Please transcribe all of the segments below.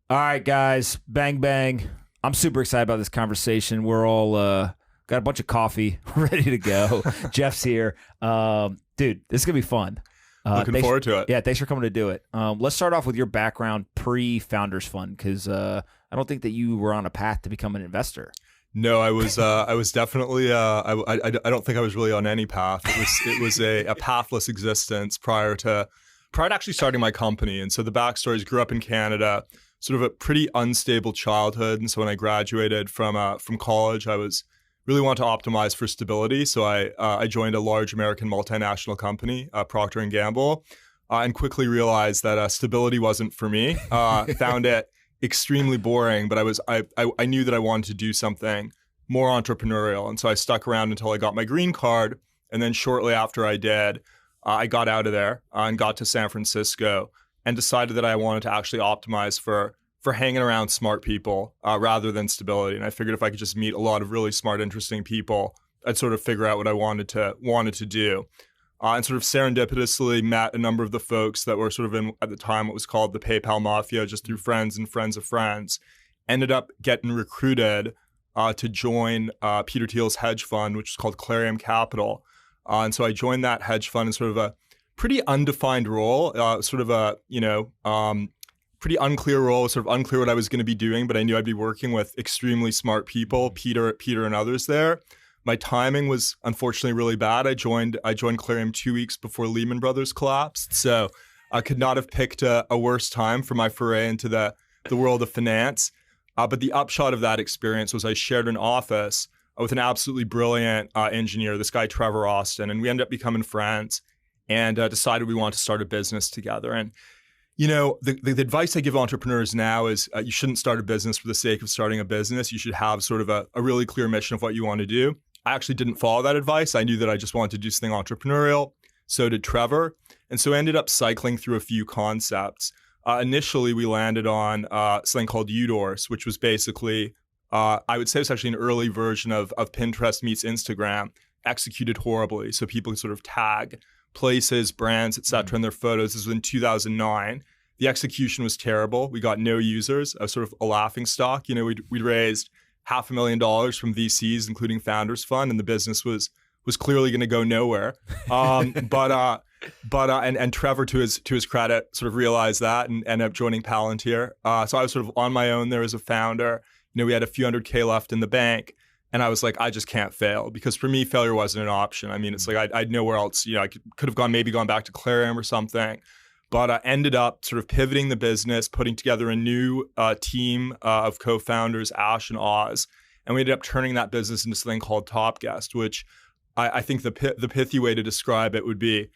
All right, guys, bang, bang. I'm super excited about this conversation. We're all got a bunch of coffee ready to go. Geoff's here. Dude, this is going to be fun. Looking forward to it. Yeah, thanks for coming to do it. Let's start off with your background pre-Founders Fund, because I don't think that you were on a path to become an investor. No, I was definitely. I don't think I was really on any path. It was a pathless existence prior to actually starting my company. And so the backstory is, grew up in Canada, sort of a pretty unstable childhood. And so when I graduated from college, I was really want to optimize for stability. So I joined a large American multinational company, Procter and Gamble, and quickly realized that stability wasn't for me. Found it extremely boring, but I knew that I wanted to do something more entrepreneurial. And so I stuck around until I got my green card. And then shortly after I did, I got out of there and got to San Francisco and decided that I wanted to actually optimize for hanging around smart people rather than stability. And I figured if I could just meet a lot of really smart, interesting people, I'd sort of figure out what I wanted to do. And sort of serendipitously met a number of the folks that were sort of in, at the time, what was called the PayPal Mafia, just through friends and friends of friends. Ended up getting recruited to join Peter Thiel's hedge fund, which is called Clarium Capital. And so I joined that hedge fund in sort of a pretty undefined role, sort of a, pretty unclear role, sort of unclear what I was going to be doing, but I knew I'd be working with extremely smart people, Peter and others there. My timing was unfortunately really bad. I joined Clarium 2 weeks before Lehman Brothers collapsed. So I could not have picked a worse time for my foray into the world of finance. But the upshot of that experience was I shared an office with an absolutely brilliant engineer, this guy, Trevor Austin, and we ended up becoming friends and decided we wanted to start a business together. And the advice I give entrepreneurs now is you shouldn't start a business for the sake of starting a business. You should have sort of a really clear mission of what you want to do. I actually didn't follow that advice. I knew that I just wanted to do something entrepreneurial. So did Trevor. And so I ended up cycling through a few concepts. Initially, we landed on something called Udorse, which was basically, I would say it's actually an early version of Pinterest meets Instagram, executed horribly. So people could sort of tag places, brands, et cetera, in their photos. This was in 2009. The execution was terrible. We got no users, sort of a laughing stock. We'd raised $500,000 from VCs, including Founders Fund, and the business was clearly going to go nowhere. And Trevor, to his credit, sort of realized that and ended up joining Palantir. So I was sort of on my own there as a founder. We had a few $100K left in the bank. And I was like, I just can't fail, because for me, failure wasn't an option. I mean, it's like I'd nowhere else. I could have gone back to Clarium or something, but I ended up sort of pivoting the business, putting together a new team of co-founders, Ash and Oz, and we ended up turning that business into something called Top Guest, which I think the pithy way to describe it would be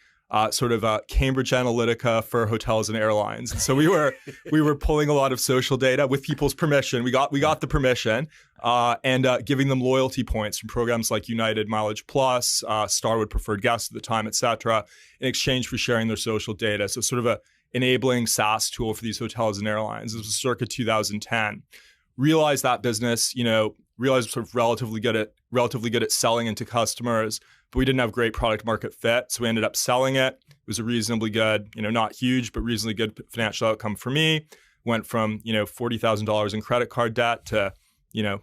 sort of a Cambridge Analytica for hotels and airlines. And so we were pulling a lot of social data with people's permission. We got the permission and giving them loyalty points from programs like United Mileage Plus, Starwood Preferred Guests at the time, et cetera, in exchange for sharing their social data. So sort of a enabling SaaS tool for these hotels and airlines. This was circa 2010. Realized that business, realized sort of relatively good at selling into customers, but we didn't have great product market fit. So we ended up selling it. It was a reasonably good, not huge, but reasonably good financial outcome for me. Went from, $40,000 in credit card debt to,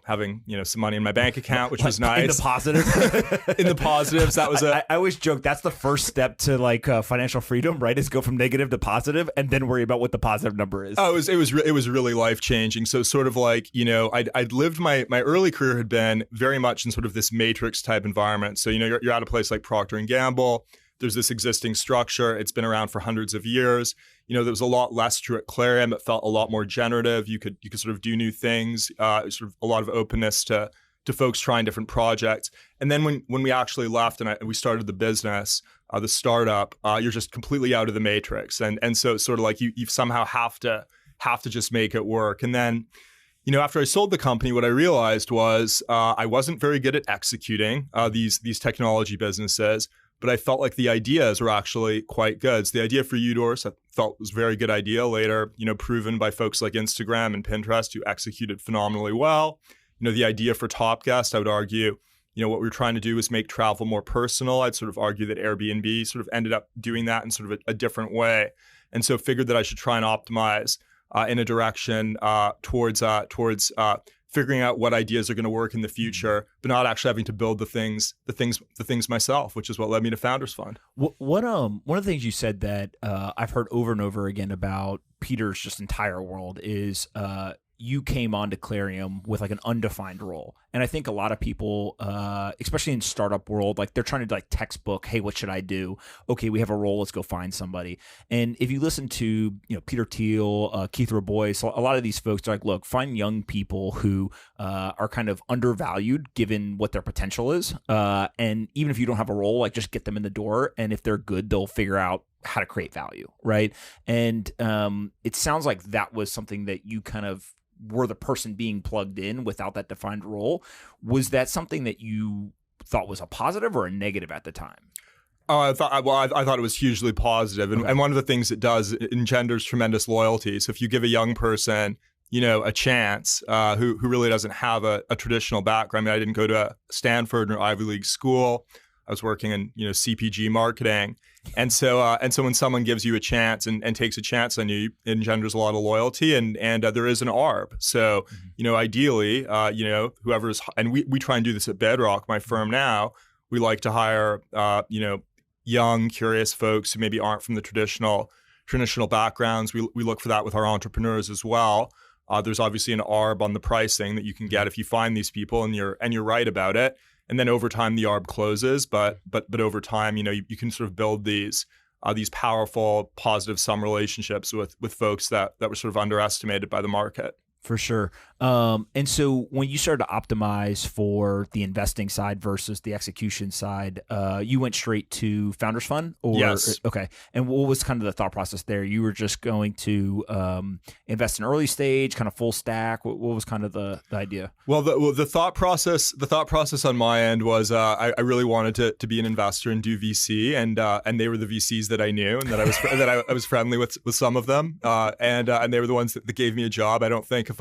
having, some money in my bank account, which was nice. In the positive? In the positives, that was I always joke that's the first step to financial freedom, right? Is go from negative to positive and then worry about what the positive number is. Oh, it was really life changing. So sort of like, I'd lived my early career had been very much in sort of this matrix type environment. So, you're at a place like Procter and Gamble. There's this existing structure. It's been around for hundreds of years. There was a lot less true at Clarium. It felt a lot more generative. You could sort of do new things. Sort of a lot of openness to folks trying different projects. And then when we actually left and we started the business, the startup, you're just completely out of the matrix. And so it's sort of like you somehow have to just make it work. And then, after I sold the company, what I realized was I wasn't very good at executing these technology businesses. But I felt like the ideas were actually quite good. So the idea for Udorse, I felt was a very good idea. Later, proven by folks like Instagram and Pinterest who executed phenomenally well. The idea for Top Guest, I would argue, what we were trying to do was make travel more personal. I'd sort of argue that Airbnb sort of ended up doing that in sort of a different way. And so figured that I should try and optimize in a direction towards figuring out what ideas are going to work in the future, but not actually having to build the things myself, which is what led me to Founders Fund. What one of the things you said that I've heard over and over again about Peter's just entire world is you came onto Clarium with like an undefined role. And I think a lot of people, especially in startup world, like they're trying to like textbook, hey, what should I do? Okay, we have a role, let's go find somebody. And if you listen to, Peter Thiel, Keith Rabois, a lot of these folks are like, look, find young people who are kind of undervalued given what their potential is. And even if you don't have a role, like just get them in the door. And if they're good, they'll figure out how to create value, right? And it sounds like that was something that you kind of were the person being plugged in without that defined role. Was that something that you thought was a positive or a negative at the time? I thought it was hugely positive. And one of the things it does, it engenders tremendous loyalty. So if you give a young person, a chance who really doesn't have a traditional background. I mean, I didn't go to Stanford or Ivy League school. I was working in, CPG marketing. And so when someone gives you a chance and takes a chance on you, it engenders a lot of loyalty and there is an ARB. So, ideally, whoever's, and we try and do this at Bedrock, my firm now, we like to hire, young, curious folks who maybe aren't from the traditional backgrounds. We look for that with our entrepreneurs as well. There's obviously an ARB on the pricing that you can get if you find these people and you're right about it. And then over time, the ARB closes, but over time, you can sort of build these powerful, positive sum relationships with folks that were sort of underestimated by the market. For sure. And so when you started to optimize for the investing side versus the execution side, you went straight to Founders Fund? Yes. Okay. And what was kind of the thought process there? You were just going to invest in early stage, kind of full stack? What was kind of the idea? Well, the thought process on my end was I really wanted to be an investor and do VC, and they were the VCs that I knew and that I was friendly with some of them, and they were the ones that gave me a job. I don't think if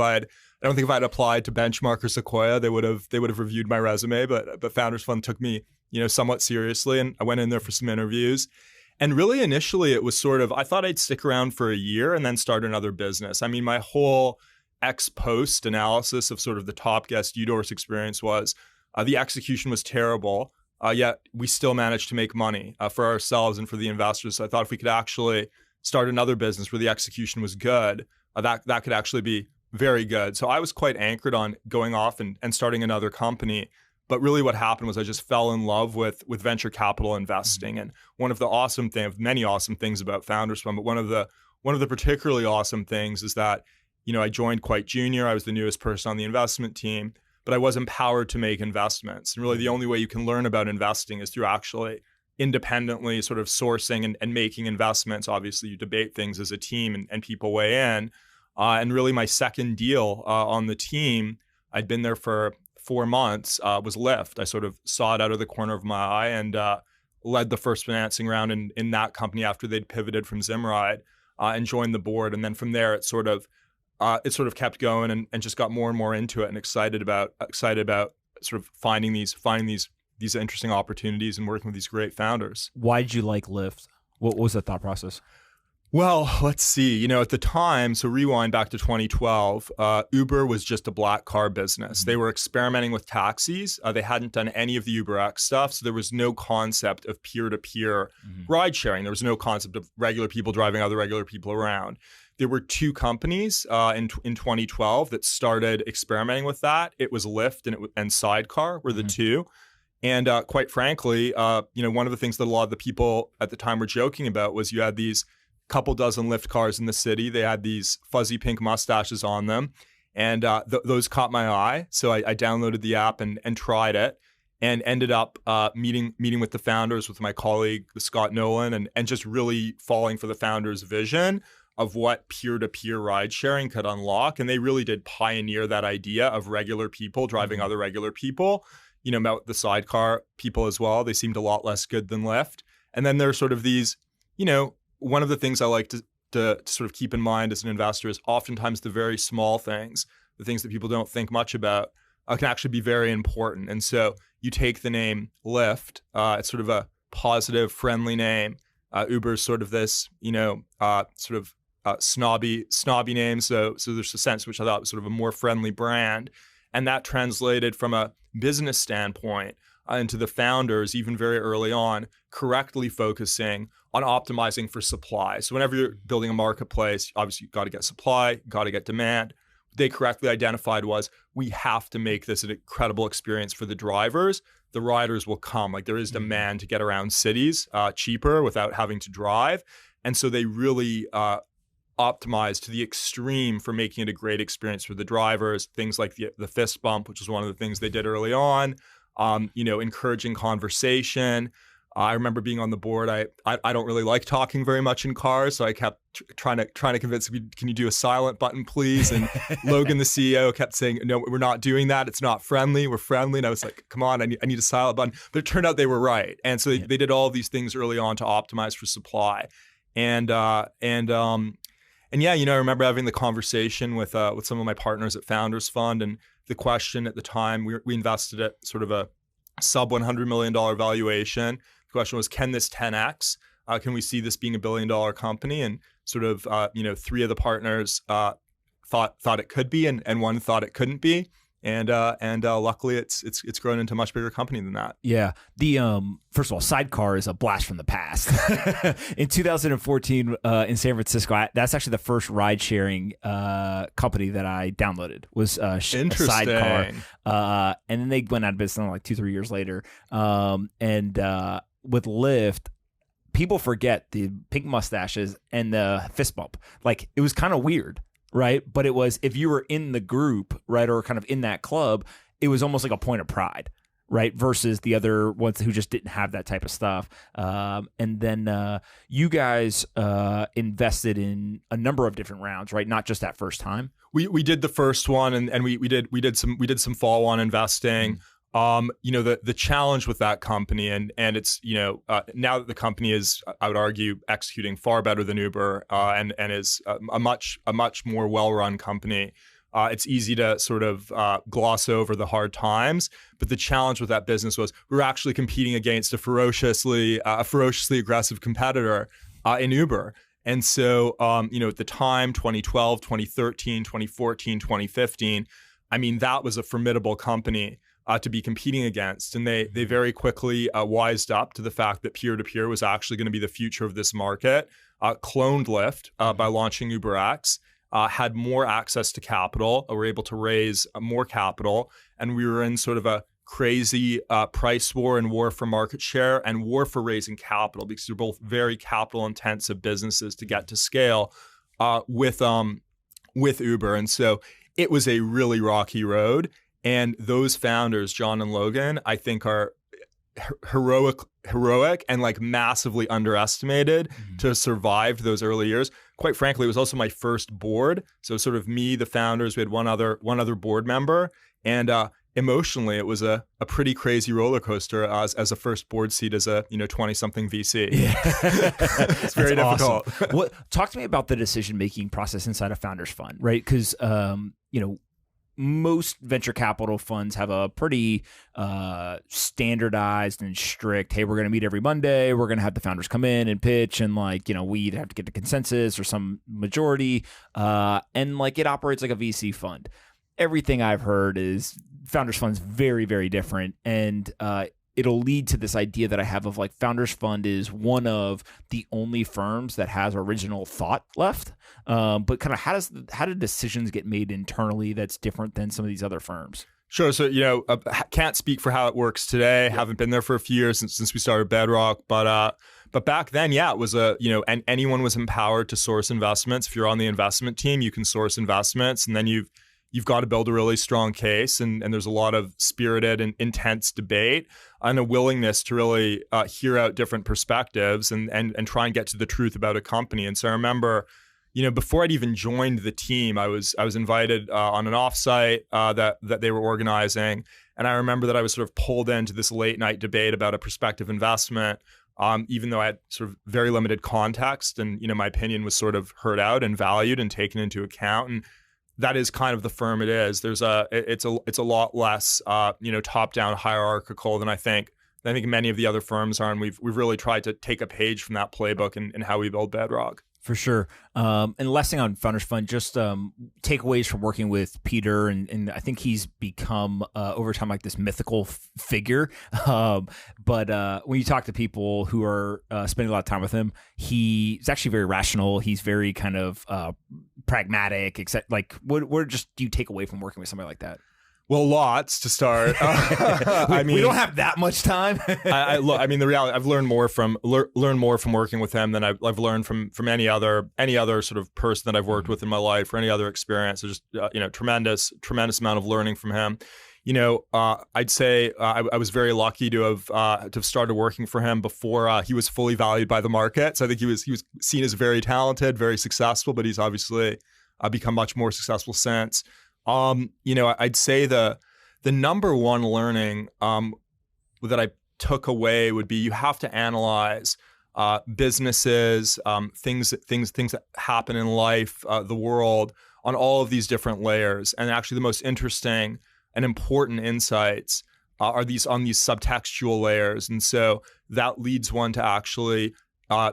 I'd applied to Benchmark or Sequoia, they would have reviewed my resume. But Founders Fund took me, somewhat seriously, and I went in there for some interviews. And really, initially, it was sort of I thought I'd stick around for a year and then start another business. I mean, my whole ex-post analysis of sort of the Top Guest Udor's experience was the execution was terrible, yet we still managed to make money for ourselves and for the investors. So I thought if we could actually start another business where the execution was good, that could actually be very good. So I was quite anchored on going off and starting another company. But really what happened was I just fell in love with venture capital investing. And one of the many awesome things about Founders Fund, but one of the particularly awesome things is that, I joined quite junior. I was the newest person on the investment team, but I was empowered to make investments. And really the only way you can learn about investing is through actually independently sort of sourcing and making investments. Obviously you debate things as a team and people weigh in. And really my second deal on the team, I'd been there for 4 months, was Lyft. I sort of saw it out of the corner of my eye and led the first financing round in that company after they'd pivoted from Zimride and joined the board. And then from there, it sort of kept going and just got more and more into it and excited about sort of finding these interesting opportunities and working with these great founders. Why did you like Lyft? What was the thought process? Well, let's see. At the time, so rewind back to 2012, Uber was just a black car business. Mm-hmm. They were experimenting with taxis. They hadn't done any of the UberX stuff. So there was no concept of peer-to-peer ride sharing. There was no concept of regular people driving other regular people around. There were 2 companies in 2012 that started experimenting with that. It was Lyft and Sidecar were the 2. And quite frankly, one of the things that a lot of the people at the time were joking about was you had these couple dozen Lyft cars in the city. They had these fuzzy pink mustaches on them. And those caught my eye. So I downloaded the app and tried it and ended up meeting with the founders with my colleague, Scott Nolan, and just really falling for the founders' vision of what peer-to-peer ride sharing could unlock. And they really did pioneer that idea of regular people driving other regular people. Met with the Sidecar people as well. They seemed a lot less good than Lyft. And then there's sort of these, one of the things I like to sort of keep in mind as an investor is oftentimes the very small things, the things that people don't think much about, can actually be very important. And so you take the name Lyft, it's sort of a positive, friendly name. Uber's sort of this, sort of snobby names. So there's a sense which I thought was sort of a more friendly brand. And that translated from a business standpoint into the founders, even very early on, correctly focusing on optimizing for supply. So whenever you're building a marketplace, obviously you've got to get supply, got to get demand. What they correctly identified was, we have to make this an incredible experience for the drivers. The riders will come. Like, there is demand to get around cities cheaper without having to drive. And so they really optimized to the extreme for making it a great experience for the drivers. Things like the fist bump, which was one of the things they did early on. Encouraging conversation. I remember being on the board. I don't really like talking very much in cars, so I kept trying to convince me, can you do a silent button, please? And Logan, the CEO, kept saying, no, we're not doing that. It's not friendly. We're friendly. And I was like, come on, I need a silent button. But it turned out they were right. And so they did all these things early on to optimize for supply. And yeah, I remember having the conversation with some of my partners at Founders Fund, and the question at the time, we invested at sort of a sub $100 million valuation. The question was, can this 10x? Can we see this being $1 billion company? And sort of, 3 of the partners thought it could be, and one thought it couldn't be. And luckily, it's grown into a much bigger company than that. Yeah. The first of all, Sidecar is a blast from the past. In 2014, in San Francisco, that's actually the first ride-sharing company that I downloaded was Sidecar. And then they went out of business like 2-3 years later. And with Lyft, people forget the pink mustaches and the fist bump. Like, it was kind of weird. Right. But it was, if you were in the group, right, or kind of in that club, it was almost like a point of pride, right, versus the other ones who just didn't have that type of stuff. And then you guys invested in a number of different rounds, right? Not just that first time. We did the first one, and we did some follow-on investing. The challenge with that company, and it's, now that the company is, I would argue, executing far better than Uber, and is a much more well-run company. It's easy to sort of gloss over the hard times, but the challenge with that business was, we were actually competing against a ferociously aggressive competitor in Uber. And so, at the time, 2012, 2013, 2014, 2015, I mean, that was a formidable company to be competing against. And they very quickly wised up to the fact that peer-to-peer was actually going to be the future of this market, cloned Lyft by launching UberX, had more access to capital, were able to raise more capital, and we were in sort of a crazy price war and war for market share and war for raising capital, because they're both very capital-intensive businesses to get to scale with Uber. And so it was a really rocky road. And those founders, John and Logan, I think are heroic and like massively underestimated to have survived those early years. Quite frankly, it was also my first board. So sort of me, the founders, we had one other board member, and emotionally, it was a pretty crazy roller coaster as a first board seat as a 20-something VC. Yeah. It's very difficult. Awesome. Talk to me about the decision-making process inside a founders fund, right? Because most venture capital funds have a pretty standardized and strict, hey, we're going to meet every Monday. We're going to have the founders come in and pitch, and we either have to get the consensus or some majority. And it operates like a VC fund. Everything I've heard is founders funds very, very different. And it'll lead to this idea that I have of founders fund is one of the only firms that has original thought left. But kind of how do decisions get made internally that's different than some of these other firms? Sure. So, can't speak for how it works today. Yeah. Haven't been there for a few years since we started Bedrock. But back then, yeah, it was and anyone was empowered to source investments. If you're on the investment team, you can source investments, and then you've got to build a really strong case, and there's a lot of spirited and intense debate and a willingness to really hear out different perspectives and try and get to the truth about a company. And so I remember, before I'd even joined the team, I was invited on an offsite that they were organizing, and I remember that I was sort of pulled into this late night debate about a prospective investment, even though I had sort of very limited context, and my opinion was sort of heard out and valued and taken into account. And that is kind of the firm it is. It's a lot less top down hierarchical than I think many of the other firms are, and we've really tried to take a page from that playbook in how we build Bedrock. For sure. And the last thing on Founders Fund, just takeaways from working with Peter, and I think he's become over time like this mythical figure. But when you talk to people who are spending a lot of time with him, he's actually very rational. He's very kind of pragmatic. Except like, what just do you take away from working with somebody like that? Well, lots to start. We don't have that much time. I mean, the reality, I've learned more from working with him than I've learned from any other sort of person that I've worked with in my life or any other experience. So just tremendous amount of learning from him. I'd say I was very lucky to have started working for him before he was fully valued by the market. So I think he was seen as very talented, very successful, but he's obviously become much more successful since. I'd say the number one learning that I took away would be you have to analyze businesses, things that happen in life, the world, on all of these different layers. And actually, the most interesting and important insights are on these subtextual layers. And so that leads one to actually.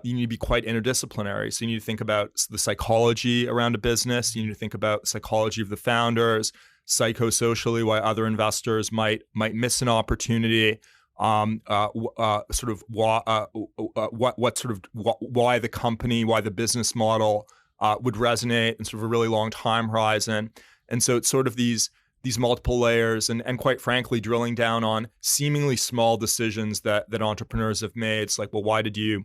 You need to be quite interdisciplinary. So you need to think about the psychology around a business. You need to think about the psychology of the founders, psychosocially, why other investors might miss an opportunity, why the company, why the business model would resonate in sort of a really long time horizon. And so it's sort of these multiple layers and quite frankly, drilling down on seemingly small decisions that entrepreneurs have made. It's like, well, why did you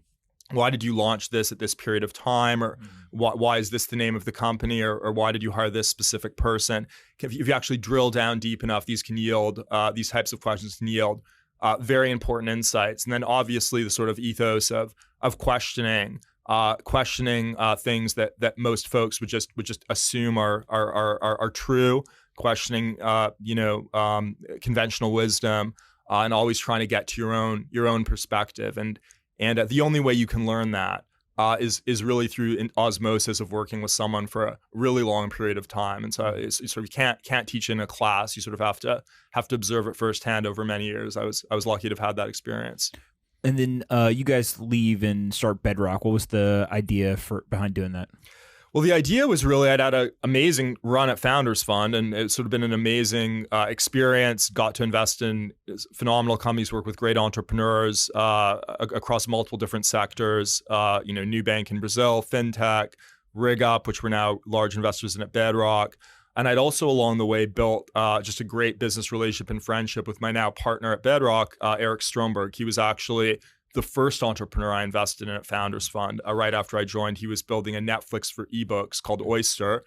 launch this at this period of time? Or why is this the name of the company? Or why did you hire this specific person? If you actually drill down deep enough, these types of questions can yield very important insights. And then obviously the sort of ethos of questioning things that most folks would just assume are true, questioning conventional wisdom, and always trying to get to your own perspective. And the only way you can learn that is really through osmosis of working with someone for a really long period of time. And so it's sort of can't teach in a class. You sort of have to observe it firsthand over many years. I was lucky to have had that experience. And then you guys leave and start Bedrock. What was the idea behind doing that? Well, the idea was really I'd had an amazing run at Founders Fund, and it's sort of been an amazing experience. Got to invest in phenomenal companies, work with great entrepreneurs across multiple different sectors. Nubank in Brazil, fintech, RigUp, which we're now large investors in at Bedrock. And I'd also along the way built just a great business relationship and friendship with my now partner at Bedrock, Eric Stromberg. He was actually the first entrepreneur I invested in at Founders Fund. Right after I joined, he was building a Netflix for ebooks called Oyster.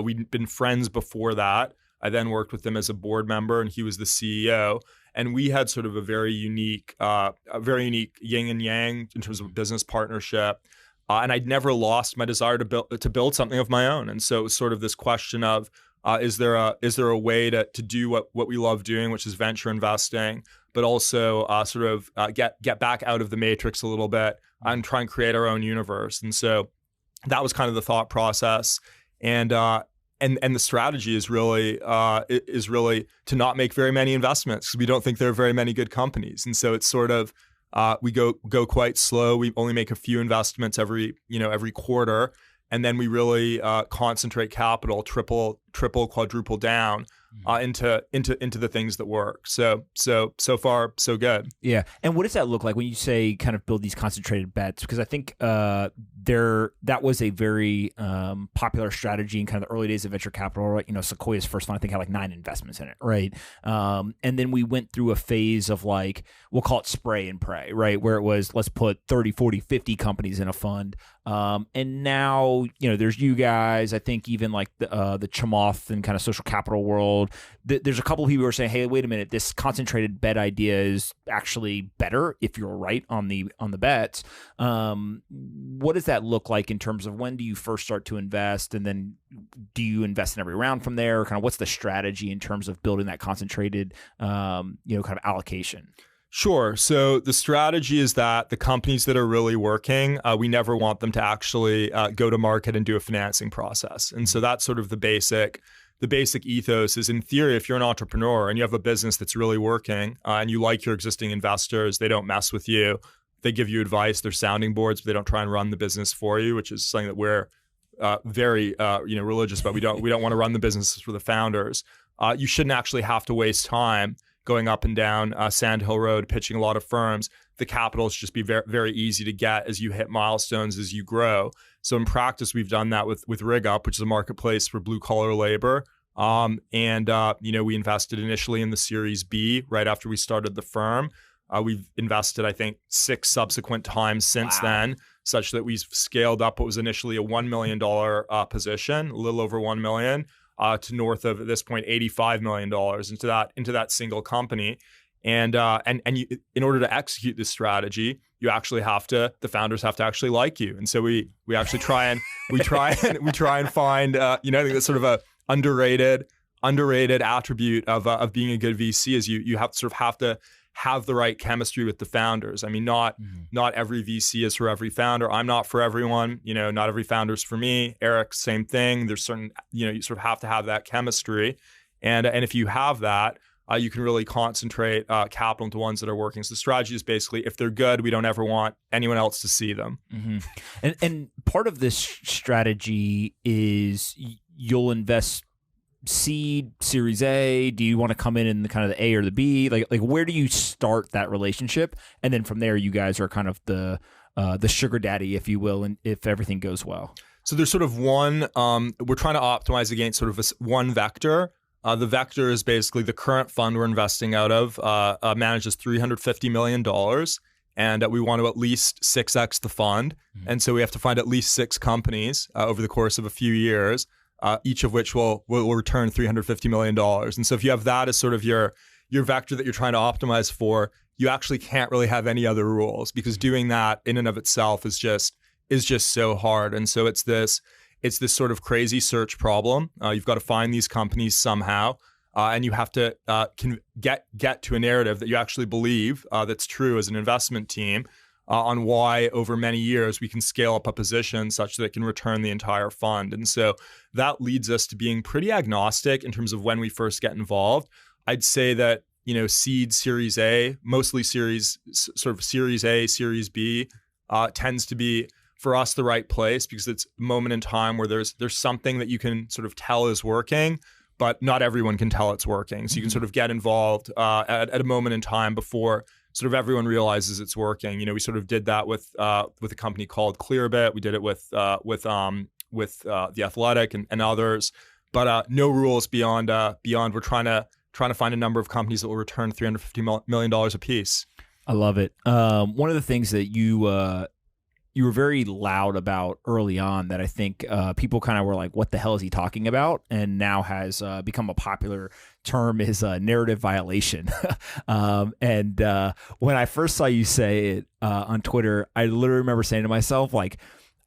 We'd been friends before that. I then worked with him as a board member, and he was the CEO. And we had sort of a very unique yin and yang in terms of a business partnership. And I'd never lost my desire to build something of my own. And so it was sort of this question of, is there a way to do what we love doing, which is venture investing, but also get back out of the matrix a little bit and try and create our own universe. And so that was kind of the thought process. And the strategy is really to not make very many investments because we don't think there are very many good companies. And so it's sort of we go quite slow. We only make a few investments every quarter. And then we really concentrate capital, triple, quadruple down into the things that work. So far, so good. Yeah. And what does that look like when you say kind of build these concentrated bets? Because I think that was a very popular strategy in kind of the early days of venture capital. Right? Sequoia's first fund I think had like 9 investments in it, right? And then we went through a phase of like, we'll call it spray and pray, right? Where it was, let's put 30, 40, 50 companies in a fund. And now, there's you guys, I think even like the Chamath and kind of social capital world, there's a couple of people who are saying, hey, wait a minute, this concentrated bet idea is actually better if you're right on the bets. What does that look like in terms of when do you first start to invest, and then do you invest in every round from there? Kind of what's the strategy in terms of building that concentrated, kind of allocation? Sure. So the strategy is that the companies that are really working, we never want them to actually go to market and do a financing process. And so that's sort of the basic ethos is, in theory, if you're an entrepreneur and you have a business that's really working and you like your existing investors, they don't mess with you, they give you advice. They're sounding boards, but they don't try and run the business for you, which is something that we're very religious about. We don't want to run the businesses for the founders. You shouldn't actually have to waste time going up and down Sand Hill Road, pitching a lot of firms. The capital should just be very, very easy to get as you hit milestones, as you grow. So in practice, we've done that with RigUp, which is a marketplace for blue collar labor. We invested initially in the Series B right after we started the firm. We've invested, I think, 6 subsequent times since then, such that we've scaled up what was initially a $1 million position, a little over $1 million, to north of, at this point, $85 million into that single company. And you, in order to execute this strategy, you actually the founders have to actually like you. And so we actually try and find, I think that's sort of a underrated attribute of being a good VC is you have to have the right chemistry with the founders. I mean, not every VC is for every founder. I'm not for everyone. Not every founder's for me. Eric, same thing. There's certain, you sort of have to have that chemistry, and if you have that, you can really concentrate capital into ones that are working. So the strategy is basically, if they're good, we don't ever want anyone else to see them. Mm-hmm. And part of this strategy is you'll invest seed, Series A. Do you want to come in the kind of the A or the B? Like where do you start that relationship? And then from there, you guys are kind of the sugar daddy, if you will, and if everything goes well. So there's sort of one. We're trying to optimize against sort of one vector. The vector is basically the current fund we're investing out of manages $350 million, and we want to at least 6x the fund. Mm-hmm. And so we have to find at least 6 companies over the course of a few years, each of which will return $350 million. And so if you have that as sort of your vector that you're trying to optimize for, you actually can't really have any other rules, because doing that in and of itself is just so hard. And so it's this sort of crazy search problem. You've got to find these companies somehow, and you have to get to a narrative that you actually believe that's true as an investment team on why over many years we can scale up a position such that it can return the entire fund. And so that leads us to being pretty agnostic in terms of when we first get involved. I'd say that seed, Series A, mostly Series A, Series B tends to be, for us, the right place, because it's a moment in time where there's something that you can sort of tell is working, but not everyone can tell it's working. So you can sort of get involved at a moment in time before sort of everyone realizes it's working. We sort of did that with a company called Clearbit. We did it with The Athletic and others, but no rules beyond. We're trying to find a number of companies that will return $350 million a piece. I love it. One of the things that you were very loud about early on that I think people kind of were like, what the hell is he talking about? And now has become a popular term is narrative violation. And when I first saw you say it on Twitter, I literally remember saying to myself, like,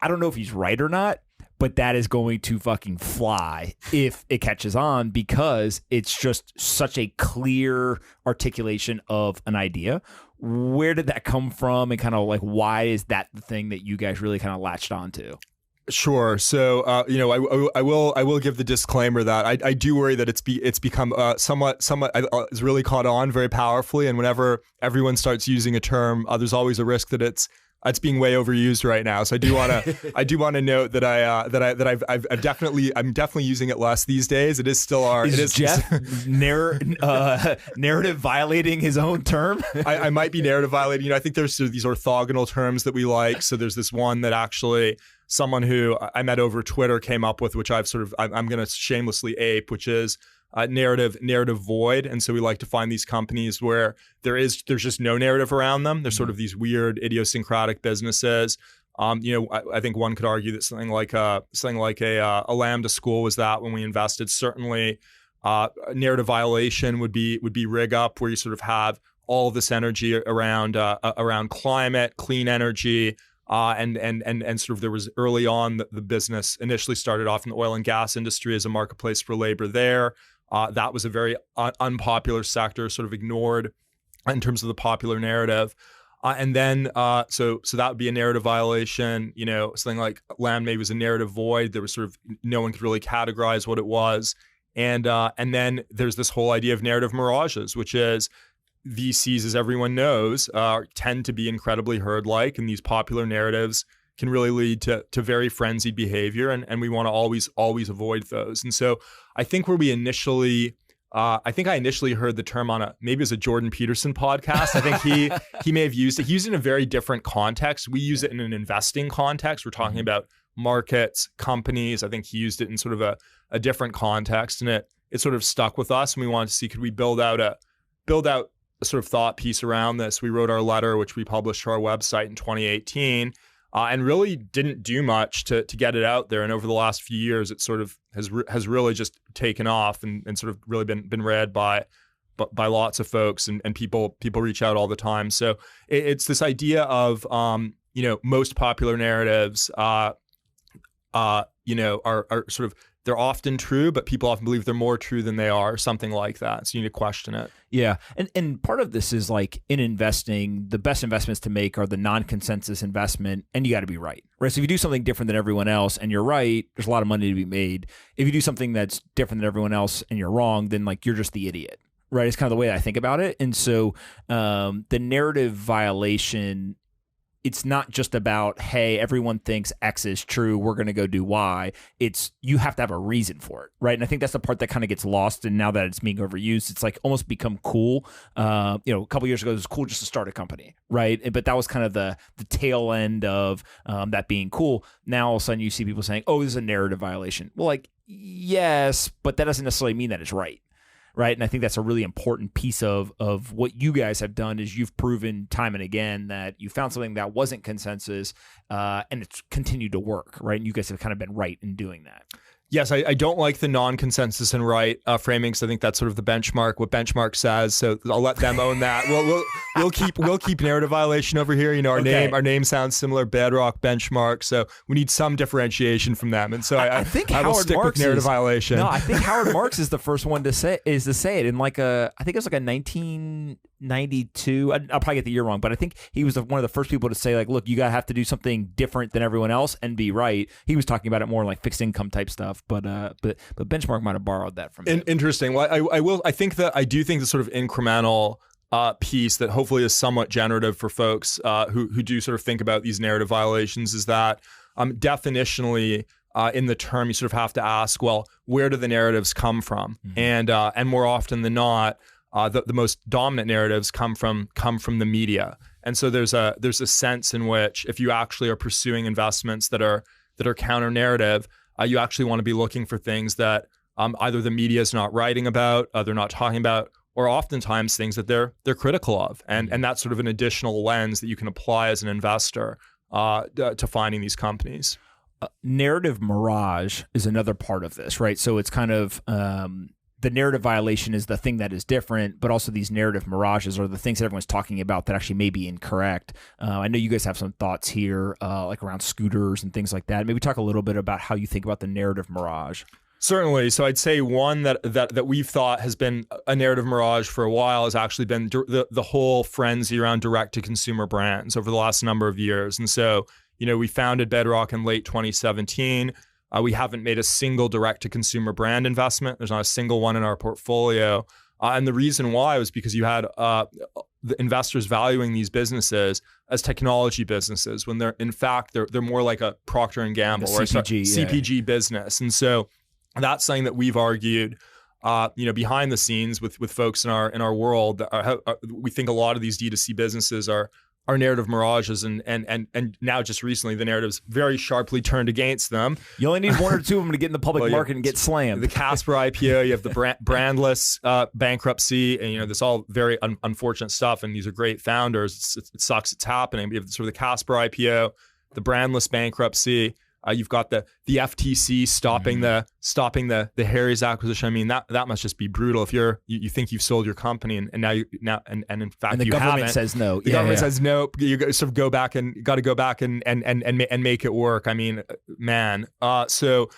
I don't know if he's right or not, but that is going to fucking fly if it catches on, because it's just such a clear articulation of an idea. Where did that come from, and kind of like why is that the thing that you guys really kind of latched onto? Sure. So I will give the disclaimer that I do worry that it's become somewhat it's really caught on very powerfully, and whenever everyone starts using a term, there's always a risk that it's being way overused right now. So I do want to note that I'm definitely using it less these days. It is still Is Geoff narrative violating his own term? I might be narrative violating. I think there's these orthogonal terms that we like. So there's this one that actually someone who I met over Twitter came up with, which I'm going to shamelessly ape, which is narrative void. And so we like to find these companies where there's just no narrative around them. They're sort of these weird idiosyncratic businesses. I think one could argue that something like a Lambda school was that when we invested. Certainly, narrative violation would be RigUp, where you sort of have all of this energy around climate, clean energy. And sort of there was early on the business initially started off in the oil and gas industry as a marketplace for labor there. That was a very unpopular sector, sort of ignored in terms of the popular narrative. And then so that would be a narrative violation. Something like Land maybe was a narrative void. There was sort of no one could really categorize what it was. And then there's this whole idea of narrative mirages, which is VCs, as everyone knows, tend to be incredibly herd-like, and these popular narratives can really lead to very frenzied behavior, and we want to always avoid those. And so I think where we initially, I initially heard the term on maybe it was a Jordan Peterson podcast. I think he may have used it. He used it in a very different context. We use it in an investing context. We're talking about markets, companies. I think he used it in sort of a different context, and it sort of stuck with us. And we wanted to see, could we build out a sort of thought piece around this. We wrote our letter, which we published to our website in 2018. And really didn't do much to get it out there. And over the last few years, it sort of has really just taken off and sort of really been read by lots of folks, and people reach out all the time. So it's this idea of most popular narratives are sort of, they're often true, but people often believe they're more true than they are, something like that. So you need to question it. Yeah. And part of this is like in investing, the best investments to make are the non-consensus investment, and you got to be right. So if you do something different than everyone else and you're right, there's a lot of money to be made. If you do something that's different than everyone else and you're wrong, then like you're just the idiot. Right. It's kind of the way I think about it. And so the narrative violation, it's not just about, hey, everyone thinks X is true, we're going to go do Y. It's, you have to have a reason for it, right? And I think that's the part that kind of gets lost. And now that it's being overused, it's like almost become cool. A couple years ago, it was cool just to start a company, right? But that was kind of the tail end of that being cool. Now all of a sudden you see people saying, oh, this is a narrative violation. Well, like, yes, but that doesn't necessarily mean that it's right. Right. And I think that's a really important piece of what you guys have done is you've proven time and again that you found something that wasn't consensus and it's continued to work. Right. And you guys have kind of been right in doing that. Yes, I don't like the non-consensus and right framing, because I think that's sort of the benchmark, what benchmark says. So I'll let them own that. We'll keep narrative violation over here. Our name sounds similar, Bedrock, benchmark. So we need some differentiation from them. And so I think I will stick with narrative violation. No, I think Howard Marks is the first one to say it in like I think it was like a 1992. I'll probably get the year wrong, but I think he was one of the first people to say like, look, you gotta have to do something different than everyone else and be right. He was talking about it more like fixed income type stuff. But benchmark might have borrowed that from him. Interesting. Well, I do think the sort of incremental piece that hopefully is somewhat generative for folks who do sort of think about these narrative violations is that definitionally in the term you sort of have to ask, well, where do the narratives come from? Mm-hmm. And more often than not, the most dominant narratives come from the media. And so there's a sense in which if you actually are pursuing investments that are counter narrative, you actually want to be looking for things that either the media is not writing about, they're not talking about, or oftentimes things that they're critical of. And that's sort of an additional lens that you can apply as an investor to finding these companies. Narrative Mirage is another part of this, right? So it's kind of the narrative violation is the thing that is different, but also these narrative mirages are the things that everyone's talking about that actually may be incorrect. I know you guys have some thoughts here, like around scooters and things like that. Maybe talk a little bit about how you think about the narrative mirage. Certainly. So I'd say one that we've thought has been a narrative mirage for a while has actually been the whole frenzy around direct-to-consumer brands over the last number of years. And so, we founded Bedrock in late 2017. We haven't made a single direct-to-consumer brand investment. There's not a single one in our portfolio. And the reason why was because you had the investors valuing these businesses as technology businesses when they're more like a Procter & Gamble or CPG business. And so that's something that we've argued, behind the scenes with folks in our world. We think a lot of these D2C businesses are narrative mirages, and now just recently the narrative's very sharply turned against them. You only need one or two of them to get in the public market and get slammed. The Casper IPO, you have the brandless bankruptcy, and this all very unfortunate stuff. And these are great founders. It sucks it's happening. But you have sort of the Casper IPO, the brandless bankruptcy. You've got the FTC stopping the Harry's acquisition. I mean, that must just be brutal. If you think you've sold your company and now in fact and the you haven't. The government says no. The government says no. You sort of got to go back and make it work. I mean, man. So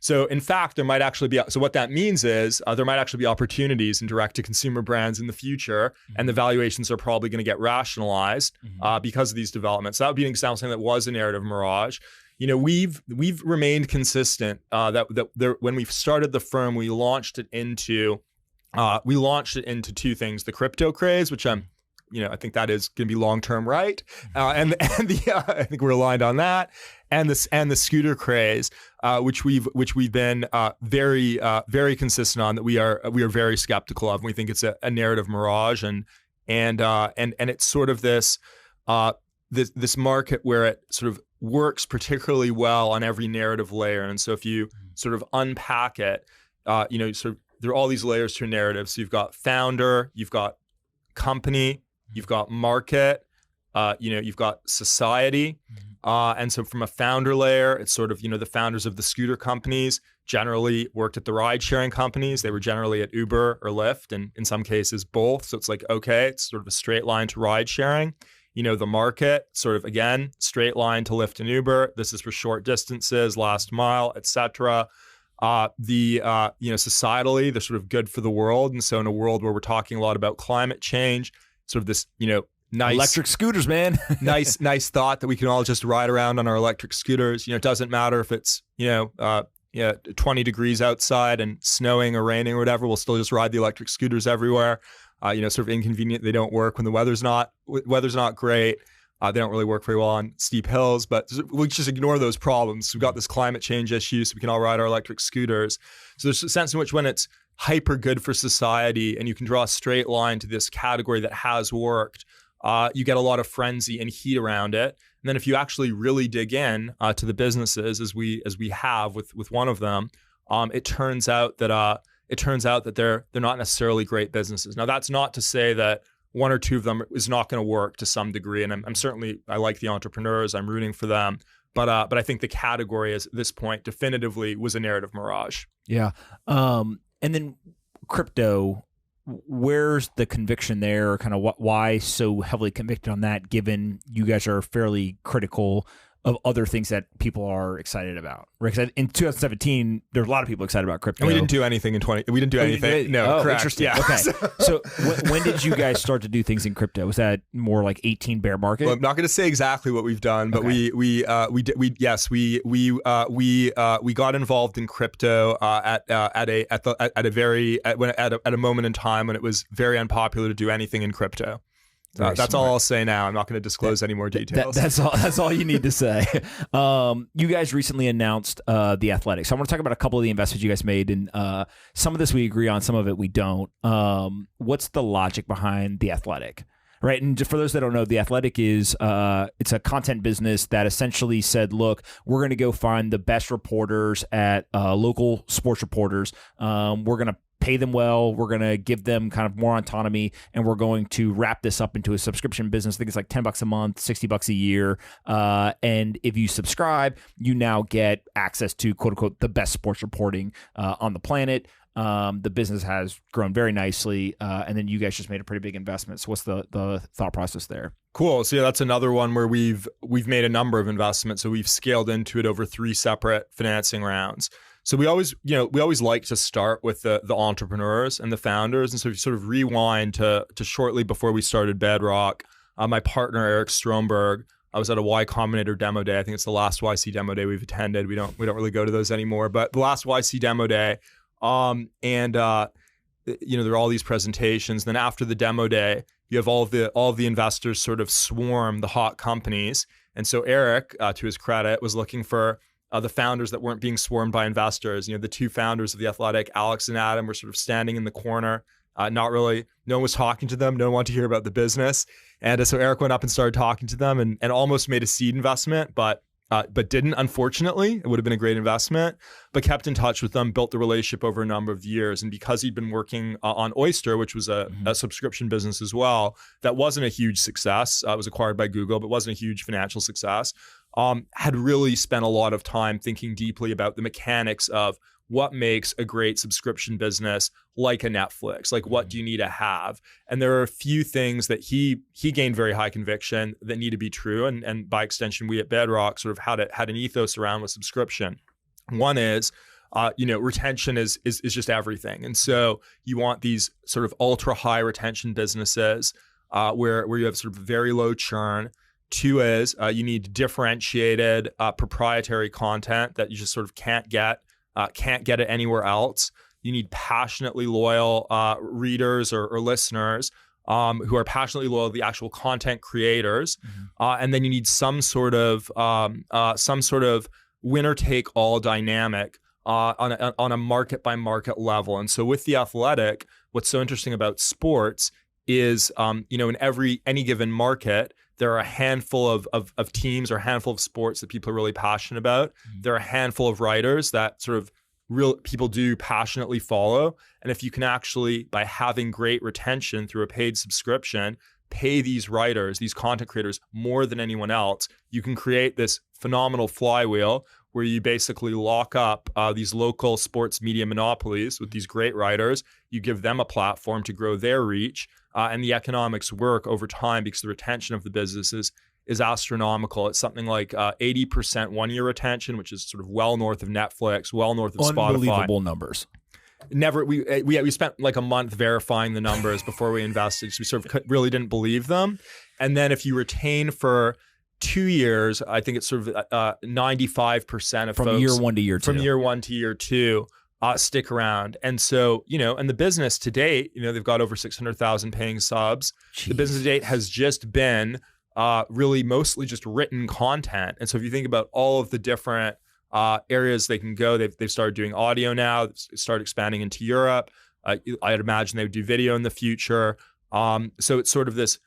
in fact, there might actually be. So what that means is there might actually be opportunities in direct-to-consumer brands in the future, and the valuations are probably going to get rationalized because of these developments. So that would be an example of something that was a narrative mirage. We've remained consistent that when we started the firm, we launched it into we launched it into two things: the crypto craze, which I think that is going to be long-term right, and I think we're aligned on that, and the scooter craze, which we've been very consistent on, that we are very skeptical of, and we think it's a narrative mirage, and it's sort of this market where it sort of works particularly well on every narrative layer, and so if you sort of unpack it, there are all these layers to a narrative. So you've got founder, you've got company, you've got market, you've got society. And so from a founder layer, it's sort of, the founders of the scooter companies generally worked at the ride sharing companies. They were generally at Uber or Lyft, and in some cases both. So it's like, okay, it's sort of a straight line to ride sharing. The market, sort of, again, straight line to Lyft and Uber. This is for short distances, last mile, et cetera. Societally, they're sort of good for the world. And so in a world where we're talking a lot about climate change, sort of this, nice electric scooters, man. nice thought that we can all just ride around on our electric scooters. It doesn't matter if it's, 20 degrees outside and snowing or raining or whatever, we'll still just ride the electric scooters everywhere. Sort of inconvenient. They don't work when the weather's not great. They don't really work very well on steep hills, but we just ignore those problems. We've got this climate change issue, so we can all ride our electric scooters. So there's a sense in which when it's hyper good for society and you can draw a straight line to this category that has worked, you get a lot of frenzy and heat around it. And then if you actually really dig in to the businesses, as we have with one of them, it turns out that they're not necessarily great businesses. Now, that's not to say that one or two of them is not going to work to some degree. And I'm certainly, I like the entrepreneurs, I'm rooting for them. But I think the category is, at this point, definitively was a narrative mirage. Yeah. And then crypto, where's the conviction there? Kind of why so heavily convicted on that, given you guys are fairly critical of other things that people are excited about, right? Because in 2017, there were a lot of people excited about crypto. And we didn't do anything in 20. We didn't do anything. No, correct. Interesting. Yeah. Okay. So when did you guys start to do things in crypto? Was that more like 18 bear market? Well, I'm not going to say exactly what we've done, but we got involved in crypto at a moment in time when it was very unpopular to do anything in crypto. That's all I'll say now. I'm not going to disclose any more details. That's all you need to say. You guys recently announced The Athletic. So I want to talk about a couple of the investments you guys made, and some of this we agree on, some of it we don't. What's the logic behind The Athletic? Right. And just for those that don't know, The Athletic is it's a content business that essentially said, look, we're going to go find the best reporters at local sports reporters. We're going to pay them well. We're going to give them kind of more autonomy, and we're going to wrap this up into a subscription business. I think it's like $10 a month, $60 a year. And if you subscribe, you now get access to, quote unquote, the best sports reporting on the planet. The business has grown very nicely. And then you guys just made a pretty big investment. So what's the thought process there? Cool. So yeah, that's another one where we've made a number of investments. So we've scaled into it over 3 separate financing rounds. So we always like to start with the entrepreneurs and the founders. And so if you sort of rewind to shortly before we started Bedrock, my partner, Eric Stromberg, I was at a Y Combinator demo day. I think it's the last YC demo day we've attended. We don't really go to those anymore, but the last YC demo day. There are all these presentations. Then after the demo day, you have all of the investors sort of swarm the hot companies. And so Eric, to his credit, was looking for the founders that weren't being swarmed by investors. The 2 founders of The Athletic, Alex and Adam, were sort of standing in the corner. No one was talking to them. No one wanted to hear about the business. And so Eric went up and started talking to them and almost made a seed investment, but didn't, unfortunately. It would have been a great investment, but kept in touch with them, built the relationship over a number of years. And because he'd been working on Oyster, which was a subscription business as well, that wasn't a huge success. It was acquired by Google, but wasn't a huge financial success. Had really spent a lot of time thinking deeply about the mechanics of what makes a great subscription business like a Netflix, like what do you need to have? And there are a few things that he gained very high conviction that need to be true. And by extension, we at Bedrock sort of had an ethos around with subscription. One is, retention is just everything. And so you want these sort of ultra high retention businesses where you have sort of very low churn. 2 is you need differentiated proprietary content that you just sort of can't get it anywhere else. You need passionately loyal readers or listeners who are passionately loyal to the actual content creators. And then you need some sort of winner take all dynamic on a market by market level. And so with The Athletic, what's so interesting about sports is, in any given market, there are a handful of teams or a handful of sports that people are really passionate about. There are a handful of writers that sort of real people do passionately follow. And if you can actually, by having great retention through a paid subscription, pay these writers, these content creators more than anyone else, you can create this phenomenal flywheel where you basically lock up these local sports media monopolies with these great writers. You give them a platform to grow their reach, and the economics work over time because the retention of the businesses is astronomical. It's something like 80% one-year retention, which is sort of well north of Netflix, well north of Spotify. Unbelievable numbers. We spent like a month verifying the numbers before we invested. So we sort of really didn't believe them. And then if you retain for 2 years, I think it's sort of 95% of from folks year one to year two. From year one to year two, stick around. And so, and the business to date, they've got over 600,000 paying subs. Jeez. The business to date has just been really mostly just written content. And so if you think about all of the different areas they can go, they've started doing audio now, started expanding into Europe. I'd imagine they would do video in the future. So it's sort of this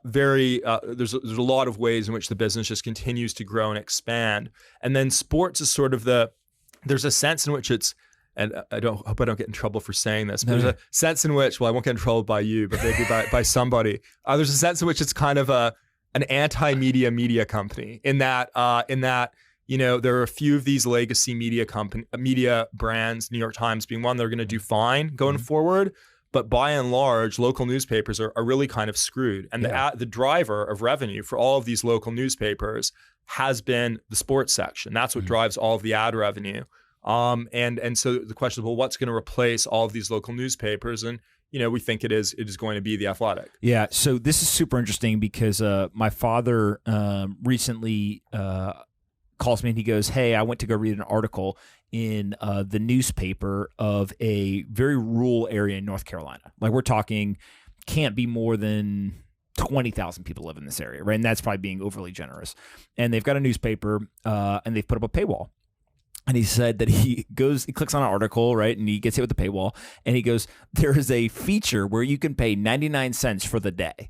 there's a lot of ways in which the business just continues to grow and expand. And then sports is sort of there's a sense in which it's, and hope I don't get in trouble for saying this, but there's a sense in which, well, I won't get in trouble by you, but maybe by somebody. There's a sense in which it's kind of an anti-media company in that there are a few of these legacy media brands, New York Times being one, they're going to do fine going forward. But by and large, local newspapers are really kind of screwed. And the driver of revenue for all of these local newspapers has been the sports section. That's what drives all of the ad revenue. And so the question is, well, what's going to replace all of these local newspapers? And we think it is going to be The Athletic. Yeah. So this is super interesting because my father recently calls me and he goes, "Hey, I went to go read an article in the newspaper of a very rural area in North Carolina. Like we're talking, can't be more than 20,000 people live in this area, right? And that's probably being overly generous. And they've got a newspaper and they've put up a paywall." And he said that he clicks on an article, right? And he gets hit with the paywall. And he goes, "There is a feature where you can pay 99 cents for the day."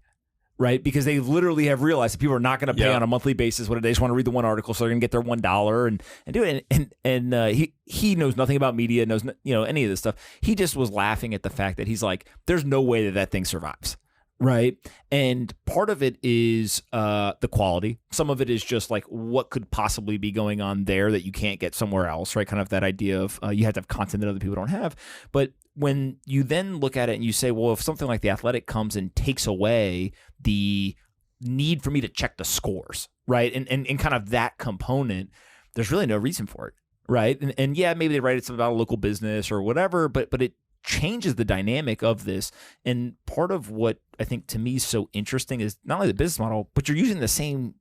Right? Because they literally have realized that people are not going to pay on a monthly basis. They just want to read the one article, so they're going to get their $1 and do it. And he knows nothing about media, knows any of this stuff. He just was laughing at the fact that he's like, there's no way that thing survives. Right. And part of it is the quality. Some of it is just like what could possibly be going on there that you can't get somewhere else. Right. Kind of that idea of you have to have content that other people don't have. But when you then look at it and you say, well, if something like The Athletic comes and takes away the need for me to check the scores, right, and kind of that component, there's really no reason for it, right? And yeah, maybe they write it about a local business or whatever, but it changes the dynamic of this. And part of what I think to me is so interesting is not only the business model, but you're using the same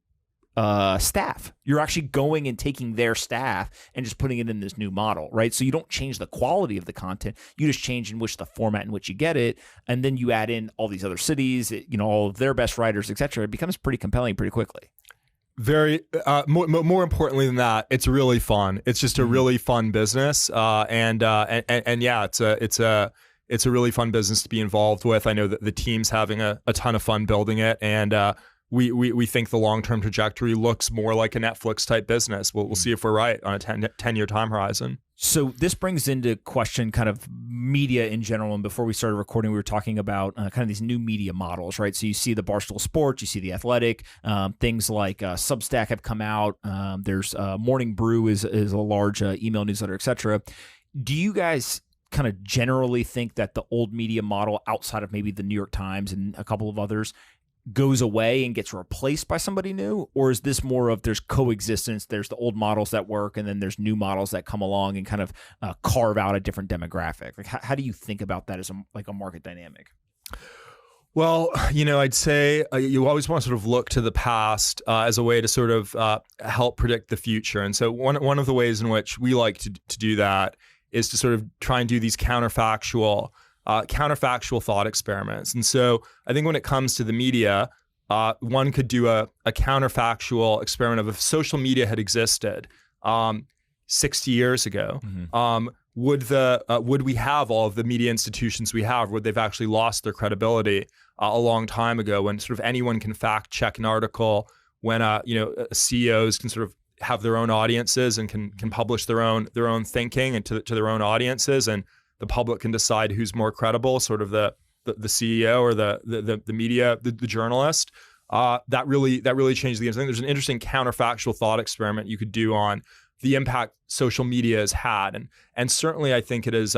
staff. You're actually going and taking their staff and just putting it in this new model, right? So you don't change the quality of the content. You just change in which the format in which you get it. And then you add in all these other cities, all of their best writers, et cetera. It becomes pretty compelling pretty quickly. Very more importantly than that, it's really fun. It's just a really fun business. And yeah, it's a really fun business to be involved with. I know that the team's having a ton of fun building it. And we think the long-term trajectory looks more like a Netflix type business. We'll see if we're right on a 10-year time horizon. So this brings into question kind of media in general. And before we started recording, we were talking about kind of these new media models, right? So you see the Barstool Sports, you see the Athletic, things like Substack have come out. There's Morning Brew is a large email newsletter, et cetera. Do you guys kind of generally think that the old media model outside of maybe the New York Times and a couple of others goes away and gets replaced by somebody new? Or is this more of there's coexistence, there's the old models that work, and then there's new models that come along and kind of carve out a different demographic? Like, how do you think about that as a market dynamic? Well, I'd say you always want to sort of look to the past as a way to sort of help predict the future. And so one of the ways in which we like to do that is to sort of try and do these counterfactual thought experiments. And so I think when it comes to the media, one could do a counterfactual experiment of if social media had existed 60 years ago, would we have all of the media institutions we have? Would they've actually lost their credibility a long time ago, when sort of anyone can fact check an article, when CEOs can sort of have their own audiences and can publish their own thinking and to their own audiences, and the public can decide who's more credible, sort of the CEO or the media, the journalist. That really changed the game. I think there's an interesting counterfactual thought experiment you could do on the impact social media has had, and certainly I think it is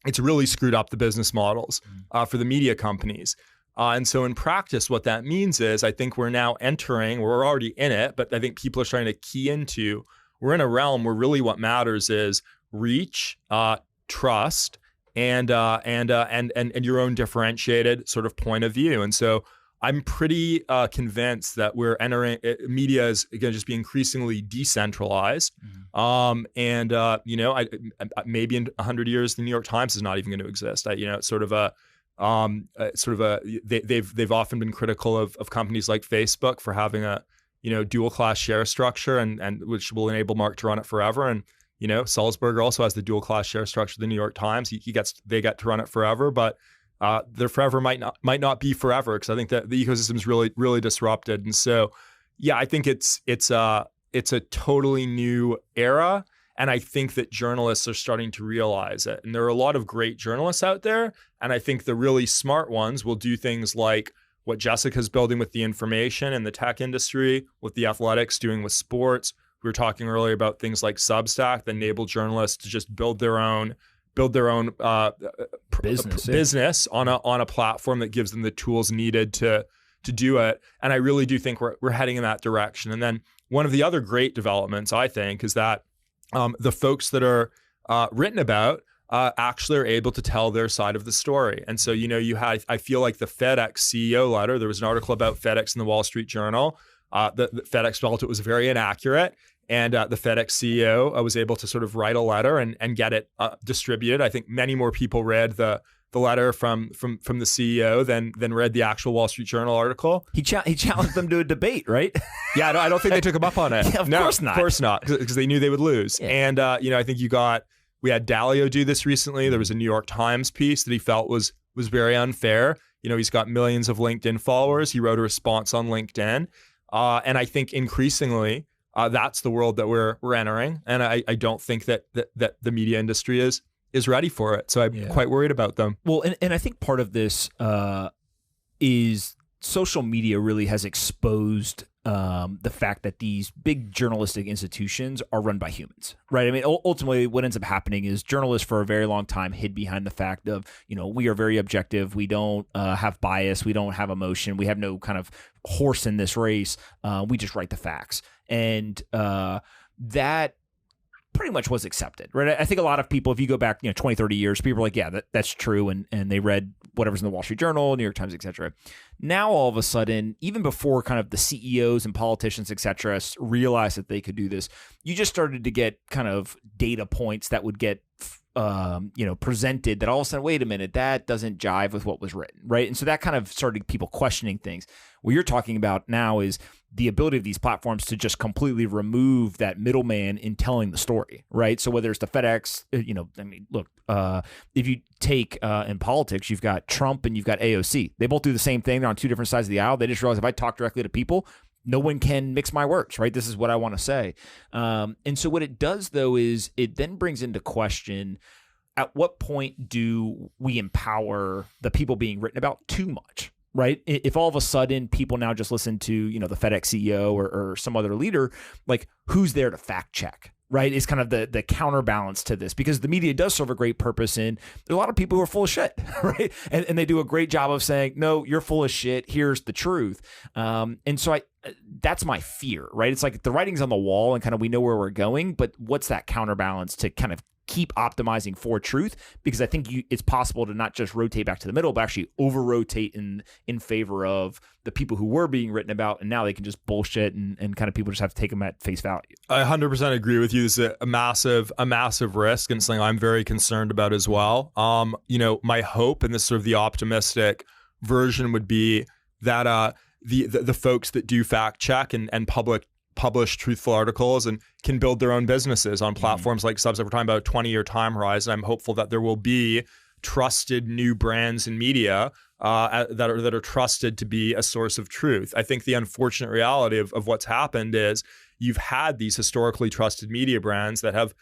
it's really screwed up the business models for the media companies. And so in practice, what that means is I think we're now entering, we're already in it, but I think people are starting to key into, we're in a realm where really what matters is reach, trust, and your own differentiated sort of point of view. And so I'm pretty convinced that we're entering, media is going to just be increasingly decentralized. Maybe in 100 years, the New York Times is not even going to exist. They've often been critical of companies like Facebook for having a dual class share structure and which will enable Mark to run it forever. And Sulzberger also has the dual class share structure of the New York Times. They get to run it forever, but their forever might not be forever, because I think that the ecosystem is really disrupted. And so I think it's a totally new era. And I think that journalists are starting to realize it. And there are a lot of great journalists out there. And I think the really smart ones will do things like what Jessica's building with the information and the tech industry, what the Athletics doing with sports. We were talking earlier about things like Substack that enable journalists to just build their own business on a platform that gives them the tools needed to do it. And I really do think we're heading in that direction. And then one of the other great developments, I think, is that the folks that are written about actually are able to tell their side of the story. And so, I feel like the FedEx CEO letter, there was an article about FedEx in the Wall Street Journal. The FedEx felt it was very inaccurate. And the FedEx CEO was able to sort of write a letter and get it distributed. I think many more people read the letter from the CEO than read the actual Wall Street Journal article. He challenged them to a debate, right? Yeah, I don't think they took him up on it. Yeah, of course not, because they knew they would lose. Yeah. And I think we had Dalio do this recently. There was a New York Times piece that he felt was very unfair. He's got millions of LinkedIn followers. He wrote a response on LinkedIn, and I think increasingly that's the world that we're entering. And I don't think that the media industry is ready for it. So I'm quite worried about them. Well, and I think part of this is social media really has exposed the fact that these big journalistic institutions are run by humans, right? I mean, ultimately what ends up happening is journalists for a very long time hid behind the fact of, we are very objective. We don't have bias. We don't have emotion. We have no kind of horse in this race. We just write the facts. And that pretty much was accepted, right? I think a lot of people, if you go back, 20, 30 years, people are like, yeah, that's true. And they read whatever's in the Wall Street Journal, New York Times, et cetera. Now, all of a sudden, even before kind of the CEOs and politicians, et cetera, realized that they could do this, you just started to get kind of data points that would get presented that all of a sudden, wait a minute, that doesn't jive with what was written, right? And so that kind of started people questioning things. What you're talking about now is the ability of these platforms to just completely remove that middleman in telling the story, right? So whether it's the FedEx, look, if you take in politics, you've got Trump and you've got AOC. They both do the same thing. They're on two different sides of the aisle. They just realize if I talk directly to people, no one can mix my words, right? This is what I want to say. And so what it does, though, is it then brings into question, at what point do we empower the people being written about too much, right? If all of a sudden people now just listen to, the FedEx CEO or some other leader, like who's there to fact check, right? Is kind of the counterbalance to this, because the media does serve a great purpose, and there are a lot of people who are full of shit, right? And they do a great job of saying, no, you're full of shit. Here's the truth. And so that's my fear, right? It's like the writing's on the wall and kind of we know where we're going, but what's that counterbalance to kind of keep optimizing for truth, because I think it's possible to not just rotate back to the middle, but actually over-rotate in favor of the people who were being written about, and now they can just bullshit and kind of people just have to take them at face value. I 100% agree with you. This is a massive risk, and something I'm very concerned about as well. My hope, and this is sort of the optimistic version, would be that the folks that do fact check and publish truthful articles and can build their own businesses on platforms like Substack. We're talking about a 20-year time horizon. I'm hopeful that there will be trusted new brands in media that are trusted to be a source of truth. I think the unfortunate reality of what's happened is you've had these historically trusted media brands that have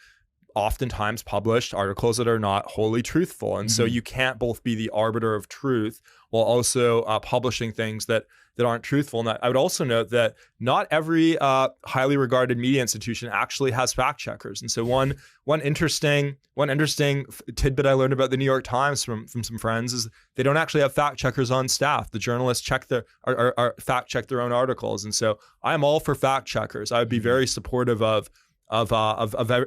oftentimes published articles that are not wholly truthful. And so you can't both be the arbiter of truth while also publishing things that aren't truthful. And I would also note that not every highly regarded media institution actually has fact checkers. And so one interesting tidbit I learned about the New York Times from some friends is they don't actually have fact checkers on staff. The journalists are fact check their own articles. And so I'm all for fact checkers. I would be very supportive of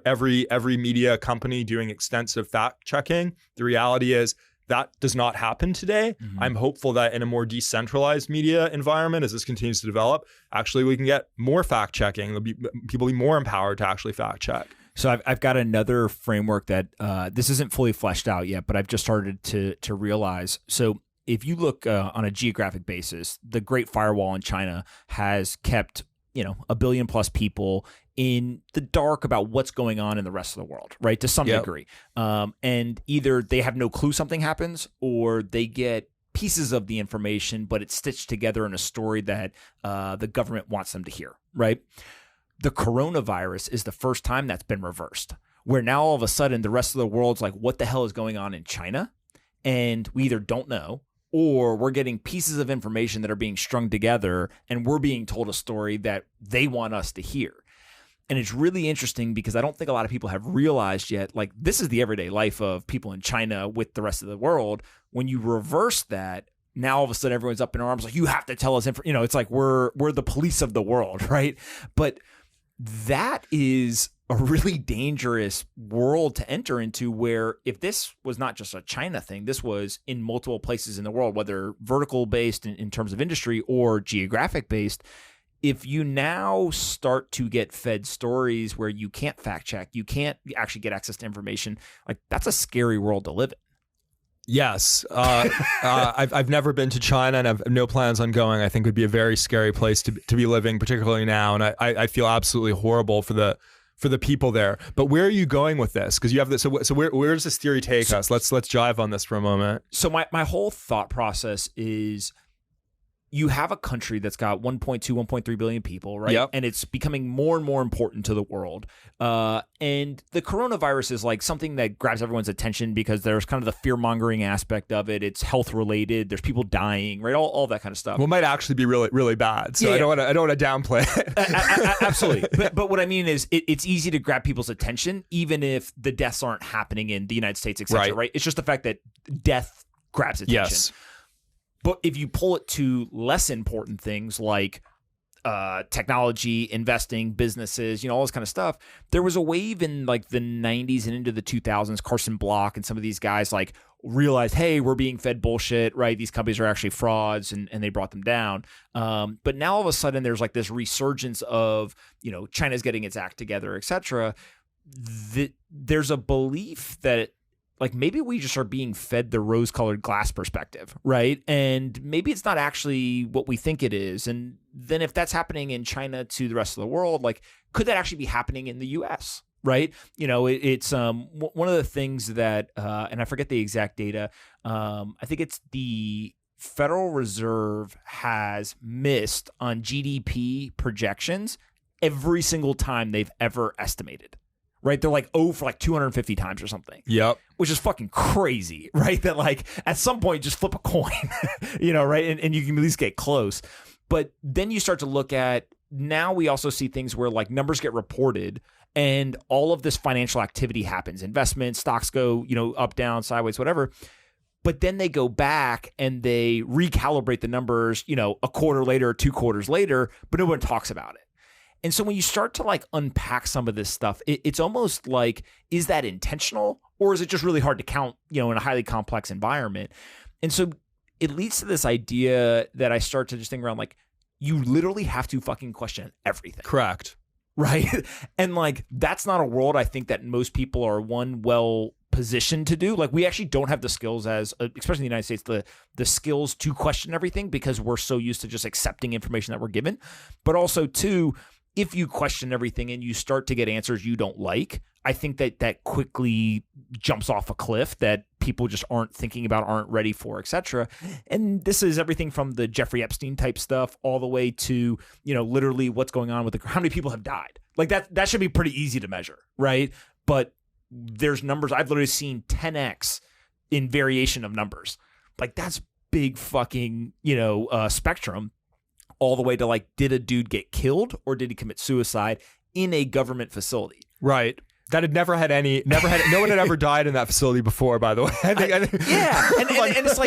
every media company doing extensive fact checking. The reality is that does not happen today. I'm hopeful that in a more decentralized media environment, as this continues to develop, actually we can get more fact checking. People will be more empowered to actually fact check. So I've got another framework that this isn't fully fleshed out yet, but I've just started to realize. So if you look on a geographic basis, the Great Firewall in China has kept 1 billion plus people in the dark about what's going on in the rest of the world, right? To some degree. And either they have no clue something happens, or they get pieces of the information, but it's stitched together in a story that the government wants them to hear, right? The coronavirus is the first time that's been reversed, where now all of a sudden the rest of the world's like, what the hell is going on in China? And we either don't know, or we're getting pieces of information that are being strung together and we're being told a story that they want us to hear. And it's really interesting because I don't think a lot of people have realized yet, like, this is the everyday life of people in China with the rest of the world. When you reverse that, now all of a sudden everyone's up in arms, like, you have to tell us, it's like we're the police of the world, right? But that is a really dangerous world to enter into, where if this was not just a China thing, this was in multiple places in the world, whether vertical based in terms of industry or geographic based. If you now start to get fed stories where you can't fact check, you can't actually get access to information, like, that's a scary world to live in. Yes. I've never been to China and I've no plans on going. I think it would be a very scary place to be living, particularly now. And I feel absolutely horrible for the people there. But where are you going with this? Because you have this. So where does this theory take us? Let's jive on this for a moment. So my whole thought process is, you have a country that's got 1.2, 1.3 billion people, right? Yep. And it's becoming more and more important to the world. And the coronavirus is like something that grabs everyone's attention because there's kind of the fear-mongering aspect of it. It's health-related. There's people dying, right? All that kind of stuff. Well, it might actually be really, really bad. So yeah. I don't want to downplay it. Absolutely. But what I mean is it's easy to grab people's attention, even if the deaths aren't happening in the United States, et cetera, right? It's just the fact that death grabs attention. Yes. But if you pull it to less important things like technology, investing, businesses, all this kind of stuff, there was a wave in like the 90s and into the 2000s. Carson Block and some of these guys like realized, hey, we're being fed bullshit, right? These companies are actually frauds, and they brought them down. But now all of a sudden there's like this resurgence of, China's getting its act together, et cetera. There's a belief that, like, maybe we just are being fed the rose-colored glass perspective, right? And maybe it's not actually what we think it is. And then if that's happening in China to the rest of the world, like, could that actually be happening in the U.S., right? It's one of the things that, and I forget the exact data, I think it's the Federal Reserve has missed on GDP projections every single time they've ever estimated. Right? They're like, for like 250 times or something. Yep. Which is fucking crazy, right? That like at some point just flip a coin, right? And you can at least get close. But then you start to look at, now we also see things where like numbers get reported and all of this financial activity happens. Investments, stocks go, up, down, sideways, whatever. But then they go back and they recalibrate the numbers, a quarter later, 2 quarters later, but no one talks about it. And so when you start to like unpack some of this stuff, it's almost like, is that intentional or is it just really hard to count, in a highly complex environment? And so it leads to this idea that I start to just think around like, you literally have to fucking question everything. Correct. Right. And like, that's not a world I think that most people are well positioned to do. Like, we actually don't have the skills especially in the United States, the skills to question everything because we're so used to just accepting information that we're given. But also too, if you question everything and you start to get answers you don't like, I think that quickly jumps off a cliff that people just aren't thinking about, aren't ready for, etc. And this is everything from the Jeffrey Epstein type stuff all the way to, literally what's going on with how many people have died. Like that should be pretty easy to measure, right? But there's numbers I've literally seen 10x in variation of numbers. Like that's big fucking, spectrum, all the way to like, did a dude get killed or did he commit suicide in a government facility? That had no one had ever died in that facility before, by the way. Yeah. And it's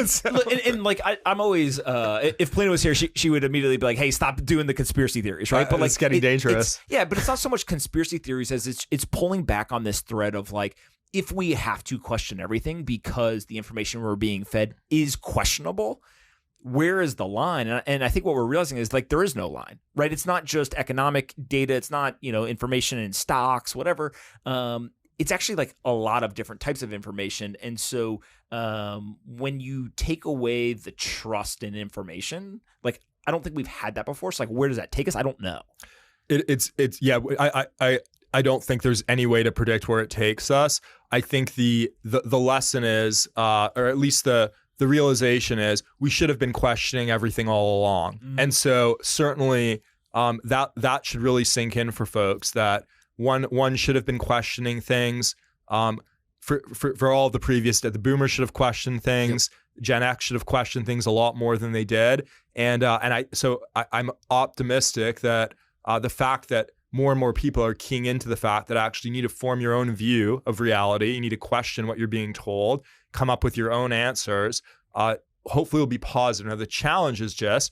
like, I'm always, if Plano was here, she would immediately be like, hey, stop doing the conspiracy theories, right? But like, it's getting dangerous. But it's not so much conspiracy theories as it's pulling back on this thread of like, if we have to question everything because the information we're being fed is questionable, where is the line? And I think what we're realizing is like, there is no line, right? It's not just economic data. It's not, information in stocks, whatever. It's actually like a lot of different types of information. And so when you take away the trust in information, like, I don't think we've had that before. So like, where does that take us? I don't know. I don't think there's any way to predict where it takes us. I think the lesson is, or at least the realization is, we should have been questioning everything all along. And so certainly that should really sink in for folks, that one should have been questioning things. For all the previous, the boomers should have questioned things. Yep. Gen X should have questioned things a lot more than they did. And I'm optimistic that the fact that more and more people are keying into the fact that actually you need to form your own view of reality. You need to question what you're being told, come up with your own answers. Hopefully it'll be positive. Now, the challenge is just,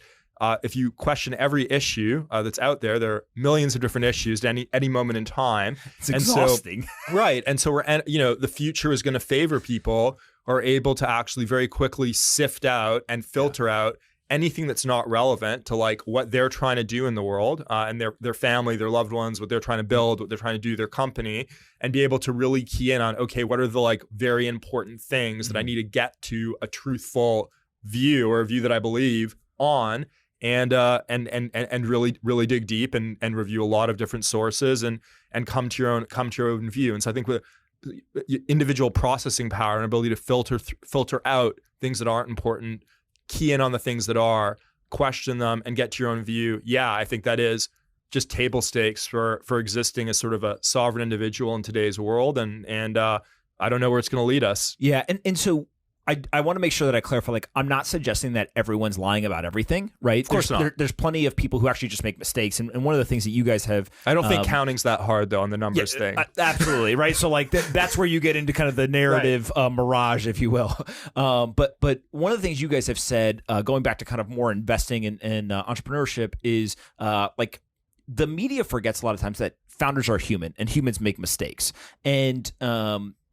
if you question every issue that's out there are millions of different issues at any moment in time. It's exhausting. Right. And so the future is going to favor people who are able to actually very quickly sift out and filter out anything that's not relevant to like what they're trying to do in the world, and their family, their loved ones, what they're trying to build, what they're trying to do, their company, and be able to really key in on, okay, what are the like very important things that I need to get to a truthful view, or a view that I believe on, and really dig deep and review a lot of different sources and come to your own view. And so I think with individual processing power and ability to filter out things that aren't important, key in on the things that are, question them, and get to your own view. Yeah, I think that is just table stakes for existing as sort of a sovereign individual in today's world. And I don't know where it's going to lead us. Yeah, and so I want to make sure that I clarify, like, I'm not suggesting that everyone's lying about everything, right? Of course not. There's plenty of people who actually just make mistakes. And one of the things that you guys have... I don't think counting's that hard, though, on the numbers thing. Absolutely, right? So, like, that's where you get into kind of the narrative mirage, if you will. But one of the things you guys have said, going back to kind of more investing in entrepreneurship, is like, the media forgets a lot of times that founders are human and humans make mistakes. And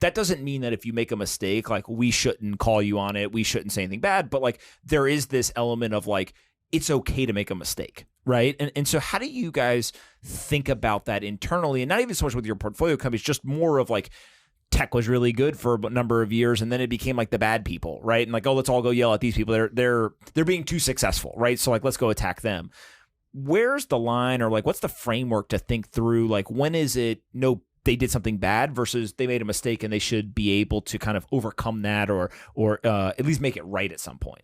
that doesn't mean that if you make a mistake, like, we shouldn't call you on it, we shouldn't say anything bad, but like, there is this element of like, it's okay to make a mistake, right? And so how do you guys think about that internally? And not even so much with your portfolio companies, just more of like, tech was really good for a number of years, and then it became like the bad people, right? And like, oh, let's all go yell at these people. They're being too successful, right? So like, let's go attack them. Where's the line, or like, what's the framework to think through? Like, when is it, no, they did something bad versus they made a mistake and they should be able to kind of overcome that or at least make it right at some point?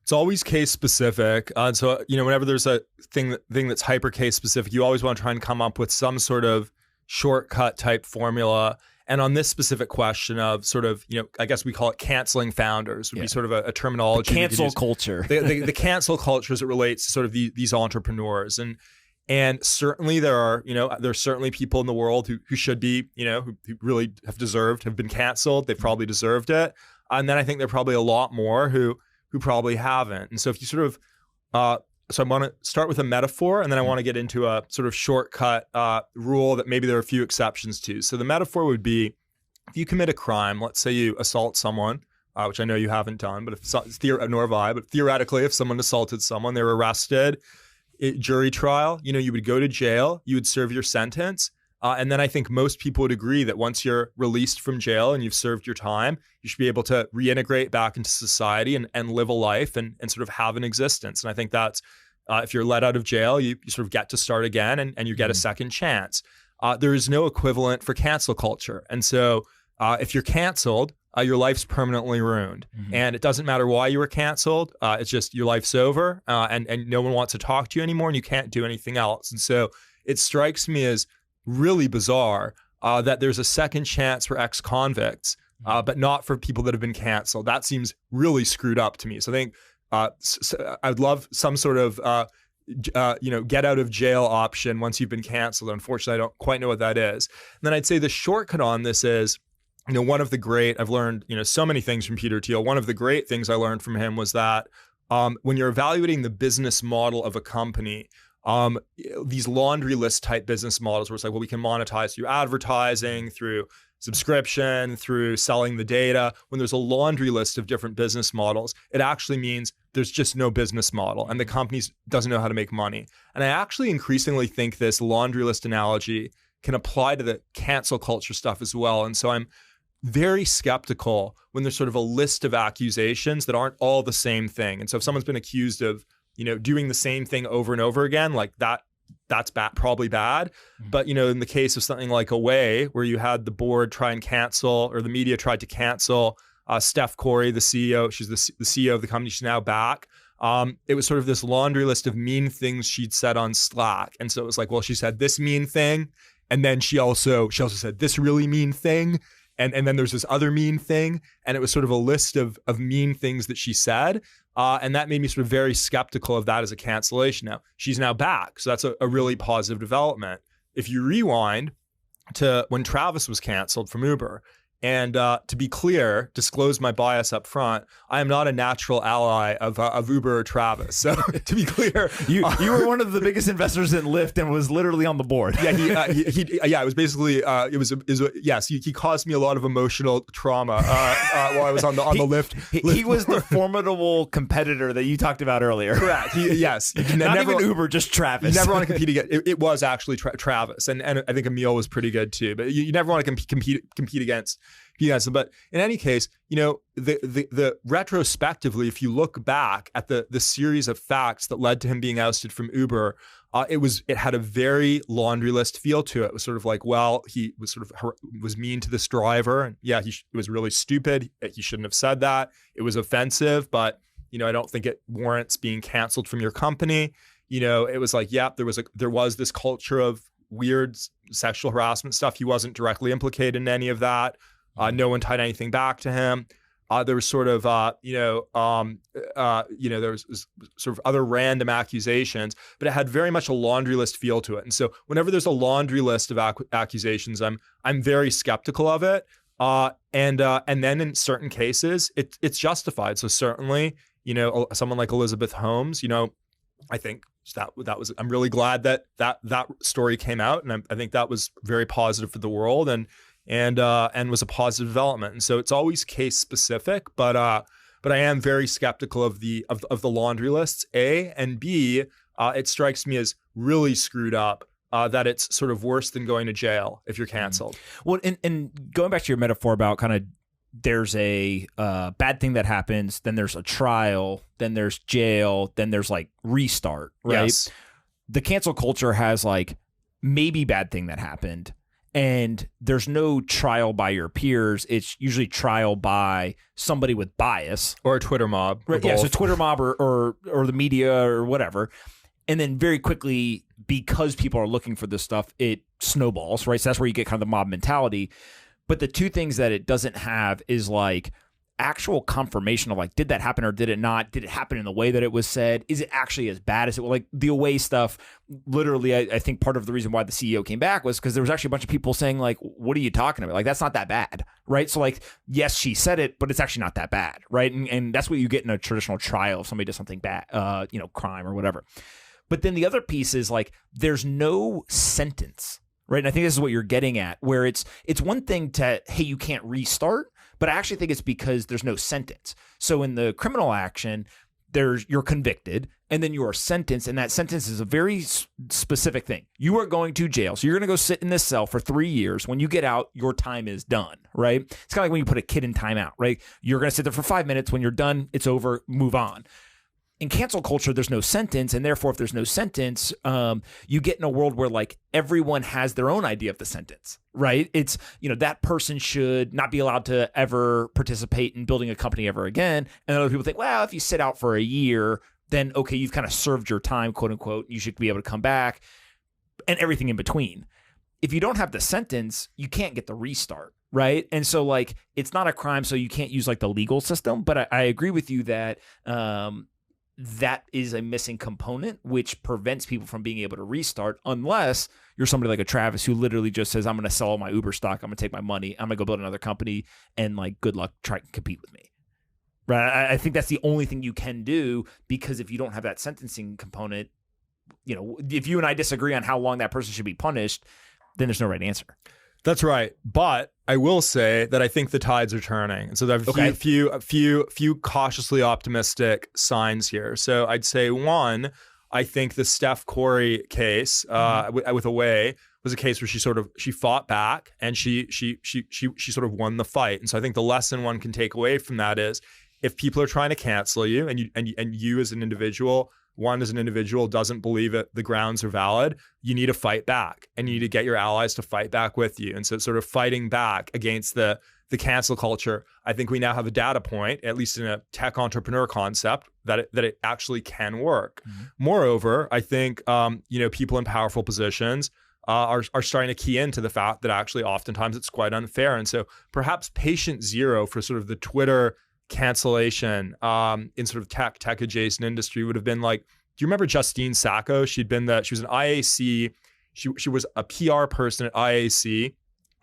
It's always case specific. So, whenever there's a thing that's hyper case specific, you always want to try and come up with some sort of shortcut type formula. And on this specific question of sort of, I guess we call it canceling founders, would be sort of a terminology. The cancel culture. The cancel culture as it relates to sort of these entrepreneurs. And certainly there's certainly people in the world who should be, who really have been canceled. They've probably deserved it. And then I think there are probably a lot more who probably haven't. And so if you sort of So I want to start with a metaphor, and then I want to get into a sort of shortcut rule that maybe there are a few exceptions to. So the metaphor would be, if you commit a crime, let's say you assault someone, which I know you haven't done, but nor have I, but theoretically, if someone assaulted someone, they were arrested, jury trial, you would go to jail, you would serve your sentence. And then I think most people would agree that once you're released from jail and you've served your time, you should be able to reintegrate back into society and live a life and sort of have an existence. And I think that's, if you're let out of jail, you sort of get to start again and you get a second chance. There is no equivalent for cancel culture. And so if you're canceled, your life's permanently ruined. And it doesn't matter why you were canceled. It's just your life's over and no one wants to talk to you anymore and you can't do anything else. And so it strikes me as really bizarre that there's a second chance for ex-convicts, but not for people that have been canceled. That seems really screwed up to me. So I think I'd love some sort of get out of jail option once you've been canceled. Unfortunately, I don't quite know what that is. And then I'd say the shortcut on this is, one of the great, I've learned, so many things from Peter Thiel. One of the great things I learned from him was that when you're evaluating the business model of a company, these laundry list type business models where it's like, well, we can monetize through advertising, through subscription, through selling the data. When there's a laundry list of different business models, it actually means there's just no business model and the company doesn't know how to make money. And I actually increasingly think this laundry list analogy can apply to the cancel culture stuff as well. And so I'm very skeptical when there's sort of a list of accusations that aren't all the same thing. And so if someone's been accused of doing the same thing over and over again, like that's bad, probably bad. But, in the case of something like Away, where you had the board try and cancel, or the media tried to cancel Steph Corey, the CEO, she's the CEO of the company, she's now back. It was sort of this laundry list of mean things she'd said on Slack. And so it was like, well, she said this mean thing. And then she also said this really mean thing. And then there's this other mean thing. And it was sort of a list of mean things that she said. And that made me sort of very skeptical of that as a cancellation. Now, she's now back. So that's a really positive development. If you rewind to when Travis was canceled from Uber, and to be clear, disclose my bias up front, I am not a natural ally of Uber or Travis. So to be clear, you were one of the biggest investors in Lyft and was literally on the board. Yeah, it was basically yes. He caused me a lot of emotional trauma while I was on the Lyft. He was the formidable competitor that you talked about earlier. Correct. Yes. Not even Uber, just Travis. You never want to compete against. It was actually Travis, and I think Emil was pretty good too. But you never want to compete against. Yes, but in any case, the retrospectively, if you look back at the series of facts that led to him being ousted from Uber, it had a very laundry list feel to it. It was sort of like, well, he was was mean to this driver, and yeah, it was really stupid. He shouldn't have said that. It was offensive, but I don't think it warrants being canceled from your company. It was like, yeah, there was this culture of weird sexual harassment stuff. He wasn't directly implicated in any of that. No one tied anything back to him. There was sort of, there was sort of other random accusations, but it had very much a laundry list feel to it. And so whenever there's a laundry list of accusations, I'm very skeptical of it. And then in certain cases, it's justified. So certainly, someone like Elizabeth Holmes, I think that was. I'm really glad that story came out, and I think that was very positive for the world and was a positive development. And so it's always case specific, but I am very skeptical of the laundry lists, A, and B, it strikes me as really screwed up that it's sort of worse than going to jail if you're canceled. Well, and going back to your metaphor about kind of there's a bad thing that happens, then there's a trial, then there's jail, then there's like restart, right? Yes. The cancel culture has like maybe bad thing that happened, and there's no trial by your peers. It's usually trial by somebody with bias. Or a Twitter mob. Right, yeah, so Twitter mob or the media or whatever. And then very quickly, because people are looking for this stuff, it snowballs, right? So that's where you get kind of the mob mentality. But the two things that it doesn't have is like actual confirmation of like, did that happen or did it not? Did it happen in the way that it was said? Is it actually as bad as it was? Like the away stuff, literally, I think part of the reason why the CEO came back was because there was actually a bunch of people saying like, what are you talking about? Like, that's not that bad, right? So like, yes, she said it, but it's actually not that bad, right? And that's what you get in a traditional trial if somebody does something bad, crime or whatever. But then the other piece is like, there's no sentence, right? And I think this is what you're getting at, where it's one thing to, hey, you can't restart, but I actually think it's because there's no sentence. So in the criminal action, you're convicted and then you are sentenced, and that sentence is a very specific thing. You are going to jail. So you're going to go sit in this cell for 3 years. When you get out, your time is done, right? It's kind of like when you put a kid in timeout, right? You're going to sit there for 5 minutes. When you're done, it's over, move on. In cancel culture, there's no sentence, and therefore, if there's no sentence, you get in a world where like everyone has their own idea of the sentence, right? It's, that person should not be allowed to ever participate in building a company ever again. And other people think, well, if you sit out for a year, then okay, you've kind of served your time, quote unquote. You should be able to come back, and everything in between. If you don't have the sentence, you can't get the restart, right? And so like, it's not a crime, so you can't use like the legal system. But I agree with you that that is a missing component, which prevents people from being able to restart unless you're somebody like a Travis who literally just says, I'm going to sell all my Uber stock. I'm going to take my money. I'm going to go build another company, and like, good luck trying to compete with me. Right. I think that's the only thing you can do, because if you don't have that sentencing component, if you and I disagree on how long that person should be punished, then there's no right answer. That's right. But I will say that I think the tides are turning. And so there are a few cautiously optimistic signs here. So I'd say one, I think the Steph Curry case with Away was a case where she fought back and she sort of won the fight. And so I think the lesson one can take away from that is, if people are trying to cancel you and you as an individual, doesn't believe it, the grounds are valid, you need to fight back, and you need to get your allies to fight back with you. And so sort of fighting back against the cancel culture, I think we now have a data point, at least in a tech entrepreneur concept, that it actually can work. Mm-hmm. Moreover, I think people in powerful positions are starting to key into the fact that actually oftentimes it's quite unfair. And so perhaps patient zero for sort of the Twitter cancellation in sort of tech adjacent industry would have been like, do you remember Justine Sacco? She was an IAC. She was a PR person at IAC.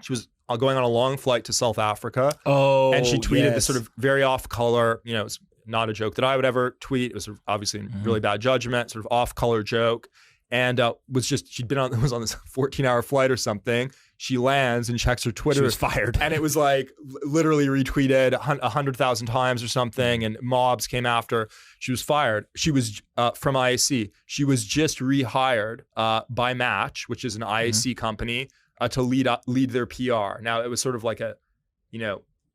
She was going on a long flight to South Africa. Oh, and she tweeted this sort of very off color, it's not a joke that I would ever tweet. It was obviously really bad judgment, sort of off color joke. And was on this 14-hour flight or something. She lands and checks her Twitter. She was fired. And it was like literally retweeted 100,000 times or something, and mobs came after. She was fired. She was from IAC. She was just rehired by Match, which is an IAC company, to lead their PR. Now, it was sort of like a,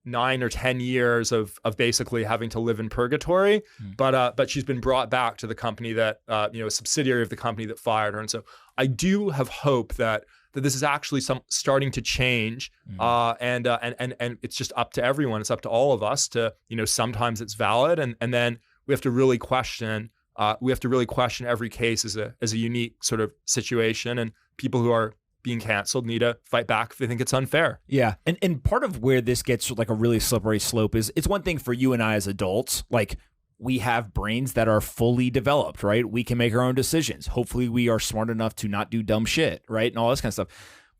9 or 10 years of basically having to live in purgatory, but she's been brought back to the company that a subsidiary of the company that fired her. And so I do have hope that this is actually starting to change, and it's just up to everyone. It's up to all of us to, sometimes it's valid, and then we have to really question. Every case as a unique sort of situation, and people who are being canceled need to fight back if they think it's unfair. Yeah. And part of where this gets like a really slippery slope is, it's one thing for you and I as adults, like, we have brains that are fully developed, right? We can make our own decisions. Hopefully we are smart enough to not do dumb shit, right? And all this kind of stuff.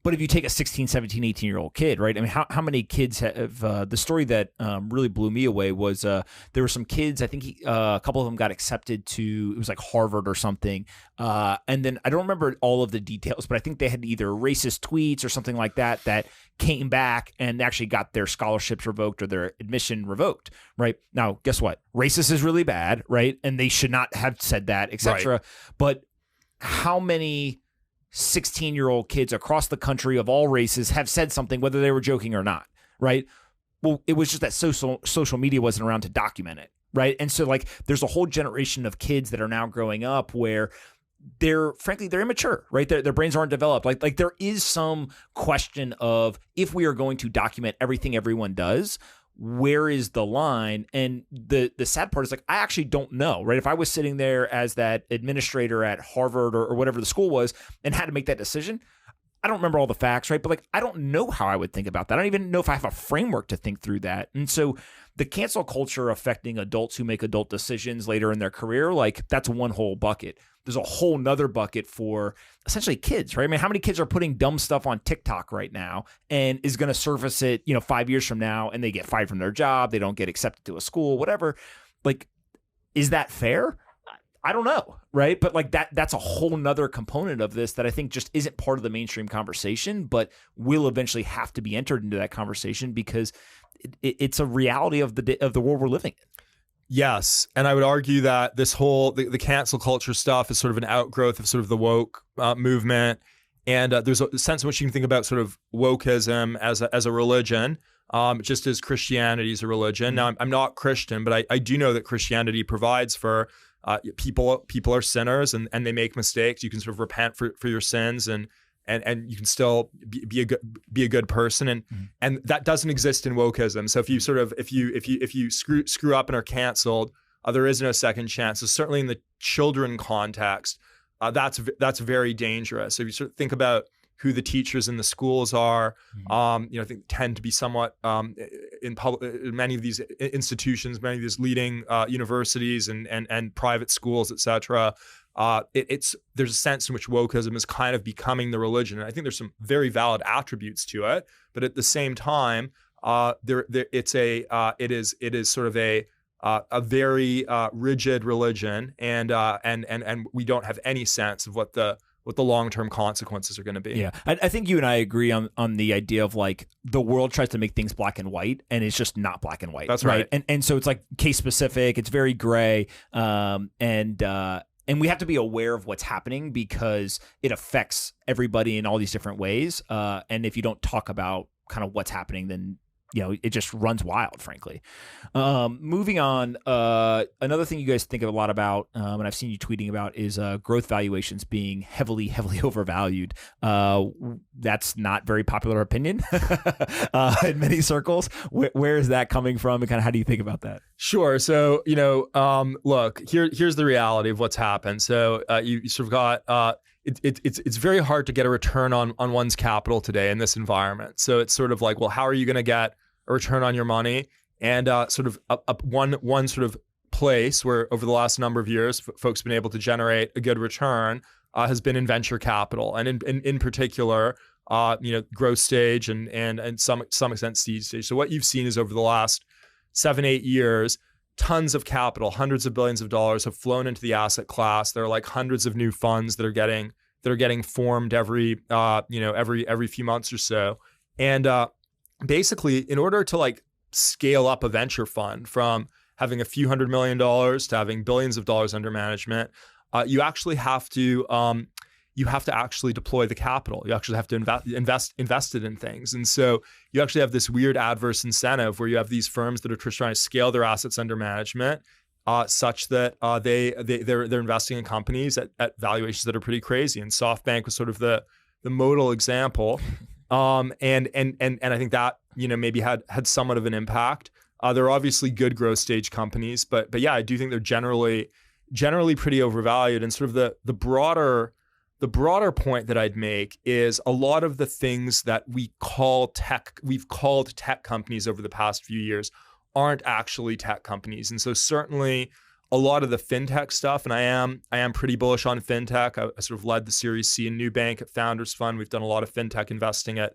But if you take a 16, 17, 18-year-old kid, right? I mean, how many kids have, the story that really blew me away was there were some kids, I think a couple of them got accepted to, it was like Harvard or something. And then I don't remember all of the details, but I think they had either racist tweets or something like that came back and actually got their scholarships revoked or their admission revoked, right? Now, guess what? Racist is really bad, right? And they should not have said that, etc. Right. But how many 16-year-old kids across the country of all races have said something, whether they were joking or not, right? Well, it was just that social media wasn't around to document it, right? And so like there's a whole generation of kids that are now growing up where they're immature, right? Their brains aren't developed. Like there is some question of, if we are going to document everything everyone does, where is the line? And the sad part is, like, I actually don't know, right? If I was sitting there as that administrator at Harvard or whatever the school was and had to make that decision, I don't remember all the facts, right? But like, I don't know how I would think about that. I don't even know if I have a framework to think through that. And so the cancel culture affecting adults who make adult decisions later in their career, like that's one whole bucket. There's a whole nother bucket for essentially kids, right? I mean, how many kids are putting dumb stuff on TikTok right now and is going to surface it, 5 years from now, and they get fired from their job, they don't get accepted to a school, whatever. Like, is that fair? I don't know, right? But like that's a whole nother component of this that I think just isn't part of the mainstream conversation, but will eventually have to be entered into that conversation because it's a reality of the world we're living in. Yes, and I would argue that this whole the cancel culture stuff is sort of an outgrowth of sort of the woke movement, and there's a sense in which you can think about sort of wokeism as a religion, just as Christianity is a religion. Now, I'm not Christian, but I do know that Christianity provides for people are sinners and they make mistakes. You can sort of repent for your sins and you can still be a good person, and that doesn't exist in wokeism. So if you screw up and are canceled, there is no second chance. So certainly in the children context, that's very dangerous. So if you sort of think about who the teachers in the schools are, I think tend to be somewhat in many of these institutions, many of these leading universities and private schools, et cetera. There's a sense in which wokeism is kind of becoming the religion, and I think there's some very valid attributes to it. But at the same time, it is sort of a very rigid religion, and we don't have any sense of what the long-term consequences are going to be. Yeah, I think you and I agree on the idea of like the world tries to make things black and white, and it's just not black and white. That's right. And so it's like case specific. It's very gray, and we have to be aware of what's happening because it affects everybody in all these different ways. And if you don't talk about kind of what's happening, then it just runs wild, frankly. Moving on, another thing you guys think a lot about, and I've seen you tweeting about, is growth valuations being heavily, heavily overvalued. That's not very popular opinion in many circles. Where is that coming from, and kind of how do you think about that? Sure. So, look, here's the reality of what's happened. So you sort of got it's very hard to get a return on one's capital today in this environment. So it's sort of like, well, how are you going to get a return on your money? And sort of one sort of place where over the last number of years, folks have been able to generate a good return has been in venture capital, and in particular, growth stage and some extent seed stage. So what you've seen is over the last 7-8 years, tons of capital, hundreds of billions of dollars have flown into the asset class. There are like hundreds of new funds that are getting formed every few months or so. And basically, in order to like scale up a venture fund from having a few $100 million to having billions of dollars under management, you actually have to actually deploy the capital. You actually have to invest it in things. And so you actually have this weird adverse incentive where you have these firms that are just trying to scale their assets under management such that they're investing in companies at valuations that are pretty crazy. And SoftBank was sort of the modal example. And I think that maybe had somewhat of an impact. There are obviously good growth stage companies, but yeah, I do think they're generally pretty overvalued. And sort of the broader point that I'd make is a lot of the things that we've called tech companies over the past few years aren't actually tech companies. And so certainly a lot of the fintech stuff, and I am pretty bullish on fintech. I sort of led the Series C in Nubank at Founders Fund. We've done a lot of fintech investing at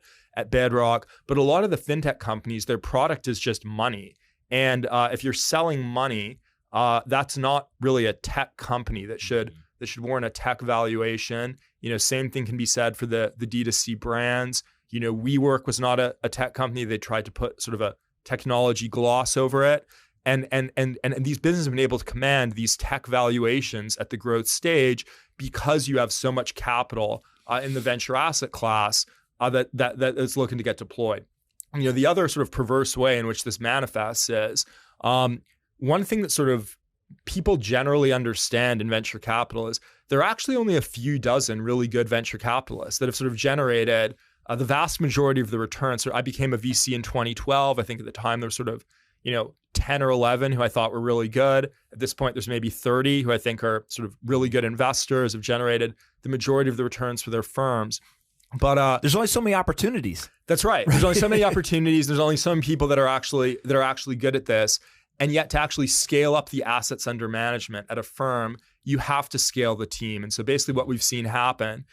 Bedrock, but a lot of the fintech companies, their product is just money. And if you're selling money, that's not really a tech company that should warrant a tech valuation. Same thing can be said for the D2C brands. WeWork was not a tech company. They tried to put sort of a technology gloss over it. And these businesses have been able to command these tech valuations at the growth stage because you have so much capital in the venture asset class that is looking to get deployed. The other sort of perverse way in which this manifests is one thing that sort of people generally understand in venture capital is there are actually only a few dozen really good venture capitalists that have sort of generated the vast majority of the returns. So I became a VC in 2012. I think at the time there was sort of 10 or 11 who I thought were really good. At this point, there's maybe 30 who I think are sort of really good investors, have generated the majority of the returns for their firms. But there's only so many opportunities. That's right. There's only so many opportunities. There's only some people that are actually good at this. And yet to actually scale up the assets under management at a firm, you have to scale the team. And so basically what we've seen happen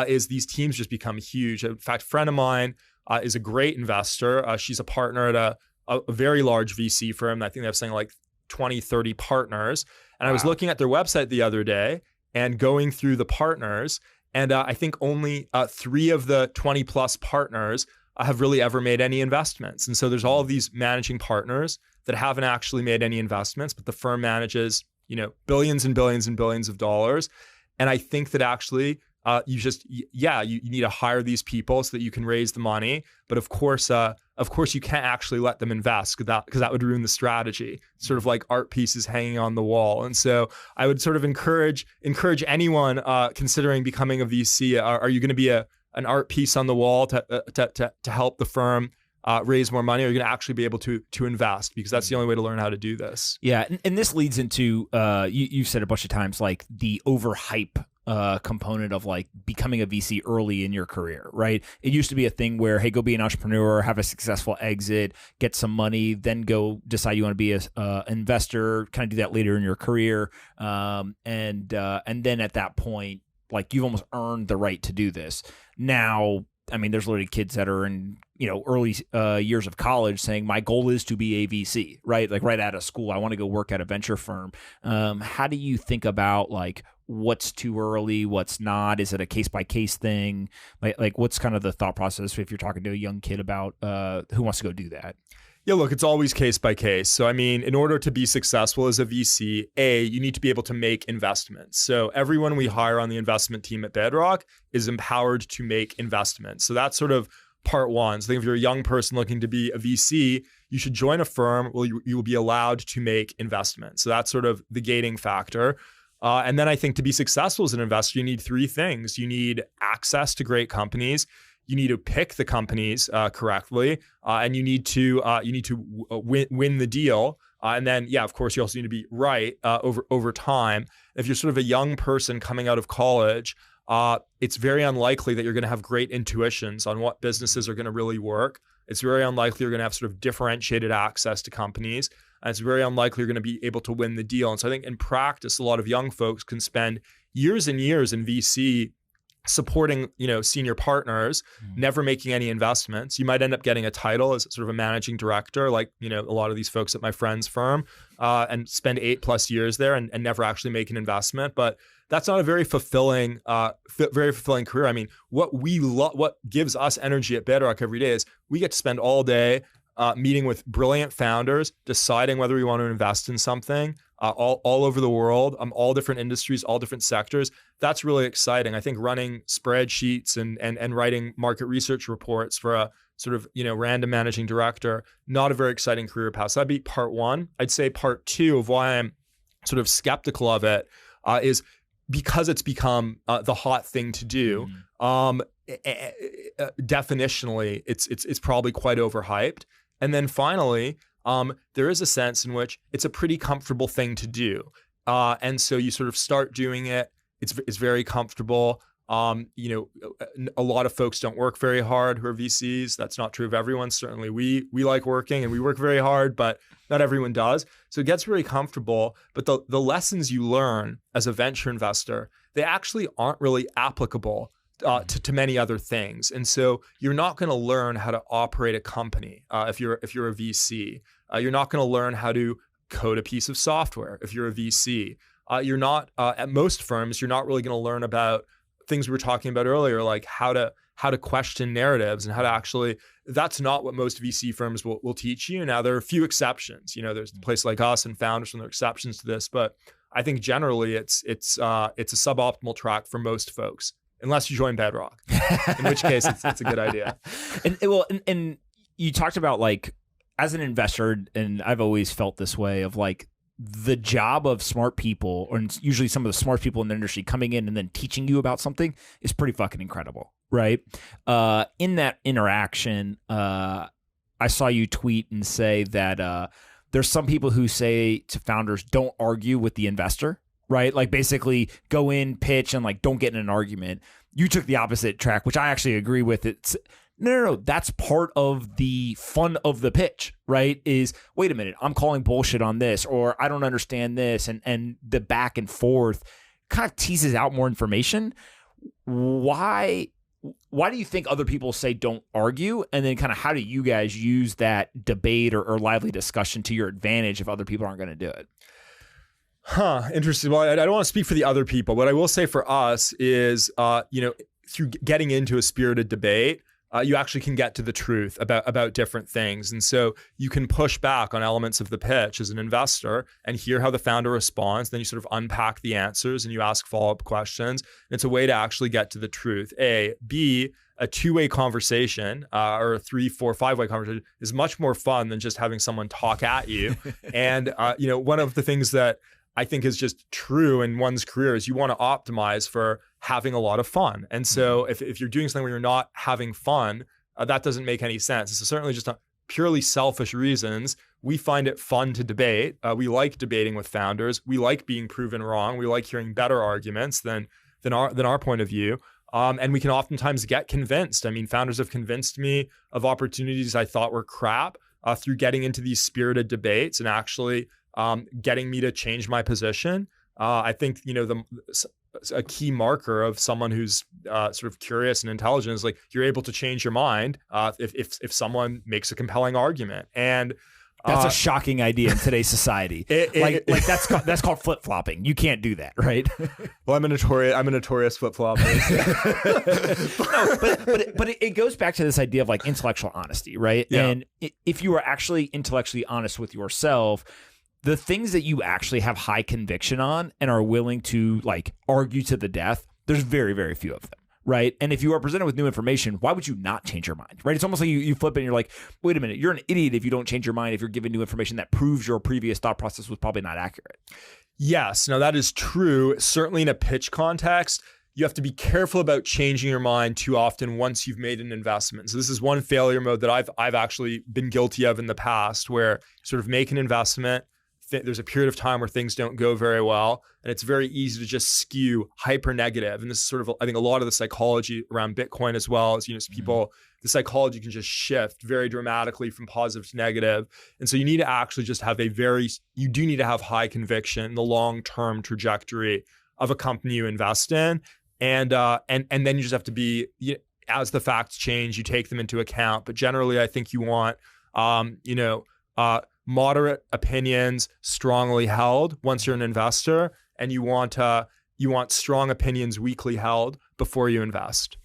is these teams just become huge. In fact, a friend of mine is a great investor. She's a partner at a very large VC firm. I think they have something like 20, 30 partners. And I was looking at their website the other day and going through the partners. And I think only 3 of the 20 plus partners have really ever made any investments. And so there's all of these managing partners that haven't actually made any investments, but the firm manages, billions and billions and billions of dollars. And I think that actually you need to hire these people so that you can raise the money. But of course you can't actually let them invest because that would ruin the strategy. Sort of like art pieces hanging on the wall. And so I would sort of encourage anyone considering becoming a VC. Are you going to be an art piece on the wall to help the firm raise more money, or you're going to actually be able to invest, because that's the only way to learn how to do this. Yeah, and this leads into you've said a bunch of times, like the overhype component of like becoming a VC early in your career, right? It used to be a thing where, hey, go be an entrepreneur, have a successful exit, get some money, then go decide you want to be a investor, kind of do that later in your career, and then at that point, like you've almost earned the right to do this. Now, I mean, there's literally kids that are in early years of college saying, my goal is to be a VC, right? Like right out of school, I want to go work at a venture firm. How do you think about like what's too early, what's not? Is it a case by case thing? Like what's kind of the thought process if you're talking to a young kid about who wants to go do that? Yeah, look, it's always case by case. So, I mean, in order to be successful as a VC, you need to be able to make investments. So everyone we hire on the investment team at Bedrock is empowered to make investments. So that's sort of part one. So I think if you're a young person looking to be a VC, you should join a firm where you will be allowed to make investments. So that's sort of the gating factor. And then I think to be successful as an investor, you need 3 things. You need access to great companies. You need to pick the companies correctly, and you need to win the deal. And then, of course, you also need to be right over time. If you're sort of a young person coming out of college, it's very unlikely that you're going to have great intuitions on what businesses are going to really work. It's very unlikely you're going to have sort of differentiated access to companies. And it's very unlikely you're going to be able to win the deal. And so I think in practice, a lot of young folks can spend years and years in VC supporting, senior partners, never making any investments. You might end up getting a title as sort of a managing director, like, a lot of these folks at my friend's firm, and spend 8+ years there and never actually make an investment. But that's not a very fulfilling career. I mean, what gives us energy at Bedrock every day is we get to spend all day meeting with brilliant founders, deciding whether we want to invest in something, all over the world, all different industries, all different sectors. That's really exciting. I think running spreadsheets and writing market research reports for a sort of, random managing director, not a very exciting career path. So that'd be part one. I'd say part two of why I'm sort of skeptical of it is because it's become the hot thing to do. Definitionally, it's probably quite overhyped. And then finally, there is a sense in which it's a pretty comfortable thing to do. And so you sort of start doing it. It's very comfortable. A lot of folks don't work very hard who are VCs. That's not true of everyone. Certainly we like working and we work very hard, but not everyone does. So it gets very comfortable. But the lessons you learn as a venture investor, they actually aren't really applicable to many other things. And so you're not going to learn how to operate a company if you're a VC. You're not going to learn how to code a piece of software if you're a VC. You're not at most firms, you're not really going to learn about things we were talking about earlier, like how to question narratives and how to actually, that's not what most VC firms will teach you. Now, there are a few exceptions. There's a place like us and founders, and there are exceptions to this, but I think generally it's a suboptimal track for most folks. Unless you join Bedrock, in which case it's a good idea. And you talked about like as an investor, and I've always felt this way of like the job of smart people, or usually some of the smart people in the industry coming in and then teaching you about something is pretty fucking incredible, right? In that interaction, I saw you tweet and say that there's some people who say to founders, don't argue with the investor. right? Like basically go in, pitch, and like don't get in an argument. You took the opposite track, which I actually agree with. It's no. That's part of the fun of the pitch, right? Is wait a minute, I'm calling bullshit on this, or I don't understand this, and the back and forth kind of teases out more information. Why do you think other people say don't argue? And then kind of how do you guys use that debate or lively discussion to your advantage if other people aren't going to do it? Interesting. Well, I don't want to speak for the other people. What I will say for us is, through getting into a spirited debate, you actually can get to the truth about different things. And so you can push back on elements of the pitch as an investor and hear how the founder responds. Then you sort of unpack the answers and you ask follow-up questions. And it's a way to actually get to the truth. A. B, a two-way conversation or a 3, 4, 5-way conversation is much more fun than just having someone talk at you. And, one of the things that I think is just true in one's career is you want to optimize for having a lot of fun. And so if you're doing something where you're not having fun, that doesn't make any sense. So certainly just purely selfish reasons, we find it fun to debate. We like debating with founders. We like being proven wrong. We like hearing better arguments than our point of view. And we can oftentimes get convinced. I mean, founders have convinced me of opportunities I thought were crap through getting into these spirited debates and actually getting me to change my position. I think, a key marker of someone who's sort of curious and intelligent is like you're able to change your mind if someone makes a compelling argument. And that's a shocking idea in today's society. That's called flip-flopping. You can't do that, right? Well, I'm a notorious flip-flopper. but it goes back to this idea of like intellectual honesty, right? Yeah. And if you are actually intellectually honest with yourself, the things that you actually have high conviction on and are willing to like argue to the death, there's very, very few of them, right? And if you are presented with new information, why would you not change your mind, right? It's almost like you flip it and you're like, wait a minute, you're an idiot if you don't change your mind if you're given new information that proves your previous thought process was probably not accurate. Yes, now that is true. Certainly in a pitch context, you have to be careful about changing your mind too often once you've made an investment. So this is one failure mode that I've actually been guilty of in the past, where you sort of make an investment, there's a period of time where things don't go very well, and it's very easy to just skew hyper negative. And this is sort of, I think, a lot of the psychology around Bitcoin as well as, people, the psychology can just shift very dramatically from positive to negative. And so you need to actually just have you do need to have high conviction in the long-term trajectory of a company you invest in. And then you just have to be, as the facts change, you take them into account. But generally, I think you want, moderate opinions strongly held once you're an investor, and you want strong opinions weakly held before you invest.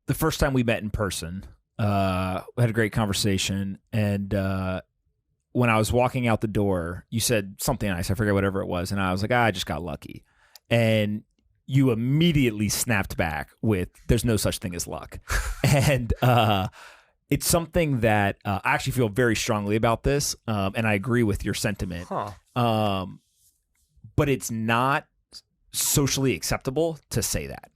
The first time we met in person, we had a great conversation, and when I was walking out the door, you said something nice. I forget whatever it was, and I was like, I just got lucky. And you immediately snapped back with, there's no such thing as luck. And it's something that I actually feel very strongly about this, and I agree with your sentiment. But it's not socially acceptable to say that.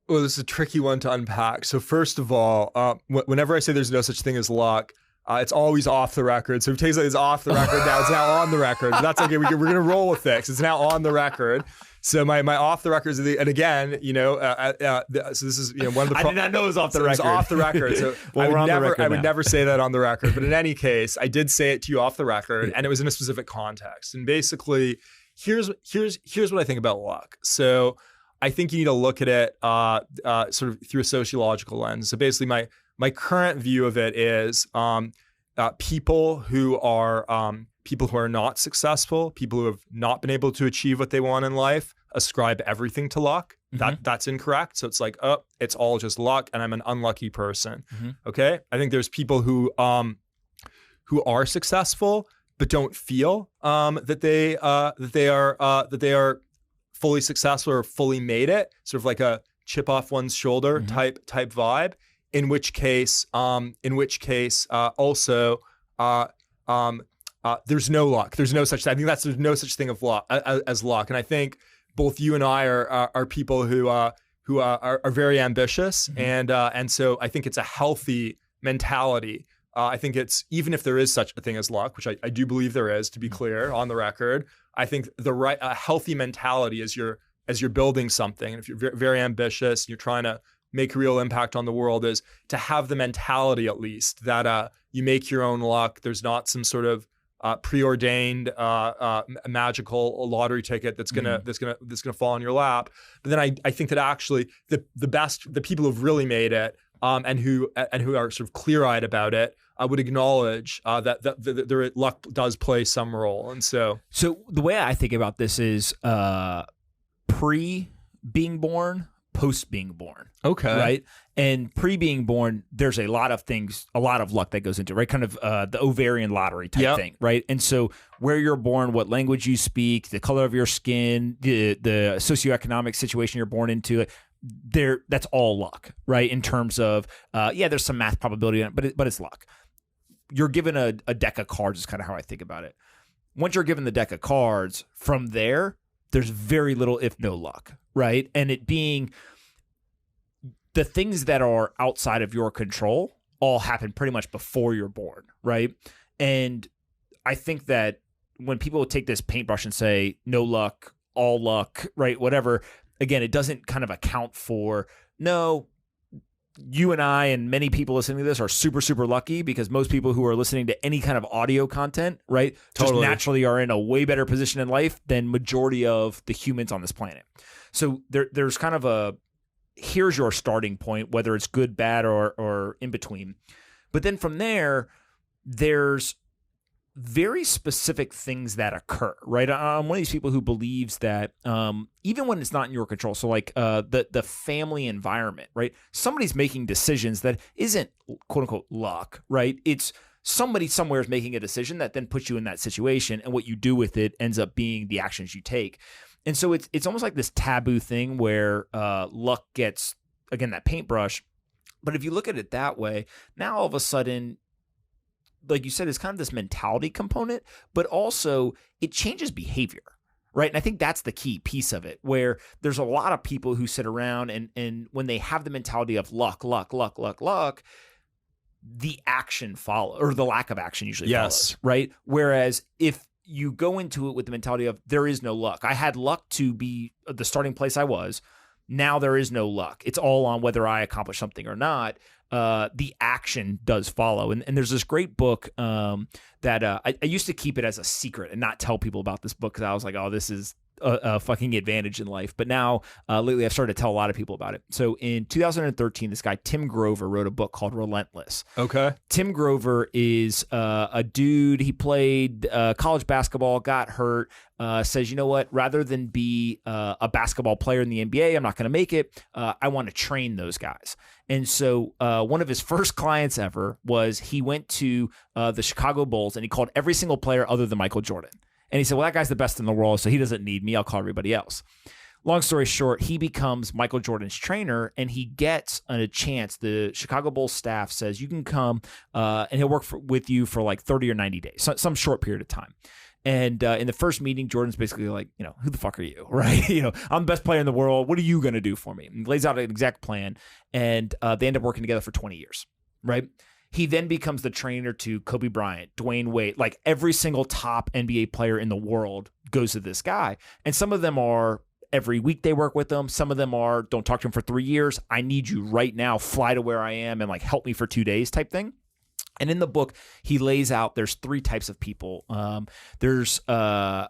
Well, this is a tricky one to unpack. So first of all, whenever I say there's no such thing as luck, it's always off the record. So if Taylor is off the record now, it's now on the record. But that's okay. We're going to roll with this. It's now on the record. So my off the records, and again, so this is one of the. I did not know it was off the record. It's off the record. So well, I would never say that on the record. But in any case, I did say it to you off the record, and it was in a specific context. And basically, here's what I think about luck. So I think you need to look at it sort of through a sociological lens. So basically, my current view of it is people who are not successful, people who have not been able to achieve what they want in life, ascribe everything to luck. That's incorrect. So it's like, it's all just luck, and I'm an unlucky person. Okay, I think there's people who are successful but don't feel that they are fully successful or fully made it. Sort of like a chip off one's shoulder type vibe. In which case, also, there's no luck. There's no such thing. I think there's no such thing of luck as luck. And I think both you and I are people who are very ambitious, and so I think it's a healthy mentality. I think it's, even if there is such a thing as luck, which I do believe there is, to be clear on the record, I think a healthy mentality as you're building something, and if you're very, very ambitious, you're trying to make a real impact on the world, is to have the mentality at least that you make your own luck. There's not some sort of preordained magical lottery ticket that's gonna fall in your lap. But then I think that actually the people who've really made it and who are sort of clear-eyed about it would acknowledge that their luck does play some role. And so the way I think about this is pre being born, post being born. Okay. Right. And pre being born, there's a lot of things, a lot of luck that goes into it, right? Kind of the ovarian lottery type thing, right? And so where you're born, what language you speak, the color of your skin, the socioeconomic situation you're born into, that's all luck, right? In terms of, there's some math probability in it, but it's luck. You're given a deck of cards is kind of how I think about it. Once you're given the deck of cards, from there's very little, if no luck, right? And it being the things that are outside of your control all happen pretty much before you're born, right? And I think that when people take this paintbrush and say, no luck, all luck, right, whatever, again, it doesn't kind of account for, no, you and I and many people listening to this are super, super lucky, because most people who are listening to any kind of audio content, right, just naturally are in a way better position in life than majority of the humans on this planet. So there's kind of here's your starting point, whether it's good, bad, or in between. But then from there's very specific things that occur, right? I'm one of these people who believes that even when it's not in your control, so like the family environment, right? Somebody's making decisions that isn't quote unquote luck, right? It's somebody somewhere is making a decision that then puts you in that situation, and what you do with it ends up being the actions you take. And so it's almost like this taboo thing where luck gets, again, that paintbrush. But if you look at it that way, now all of a sudden, like you said, it's kind of this mentality component, but also it changes behavior, right? And I think that's the key piece of it, where there's a lot of people who sit around and when they have the mentality of luck, the action follows, or the lack of action usually follows, right? Whereas if you go into it with the mentality of there is no luck. I had luck to be the starting place I was. Now there is no luck. It's all on whether I accomplish something or not. The action does follow. And there's this great book that I used to keep it as a secret and not tell people about this book, because I was like, oh, this is a fucking advantage in life. But now lately I've started to tell a lot of people about it. So in 2013, this guy, Tim Grover, wrote a book called Relentless. Okay. Tim Grover is a dude. He played college basketball, got hurt, says, you know what, rather than be a basketball player in the NBA, I'm not going to make it. I want to train those guys. And so one of his first clients ever was he went to the Chicago Bulls and he called every single player other than Michael Jordan. And he said, well, that guy's the best in the world, so he doesn't need me. I'll call everybody else. Long story short, he becomes Michael Jordan's trainer, and he gets a chance. The Chicago Bulls staff says, you can come and he'll work with you for like 30 or 90 days, some short period of time. And in the first meeting, Jordan's basically like, who the fuck are you, right? I'm the best player in the world. What are you going to do for me? And he lays out an exact plan, and they end up working together for 20 years, right? He then becomes the trainer to Kobe Bryant, Dwayne Wade, like every single top NBA player in the world goes to this guy. And some of them are every week they work with them. Some of them are, don't talk to him for 3 years. I need you right now, fly to where I am and like help me for 2 days type thing. And in the book, he lays out, there's 3 types of people. There's, I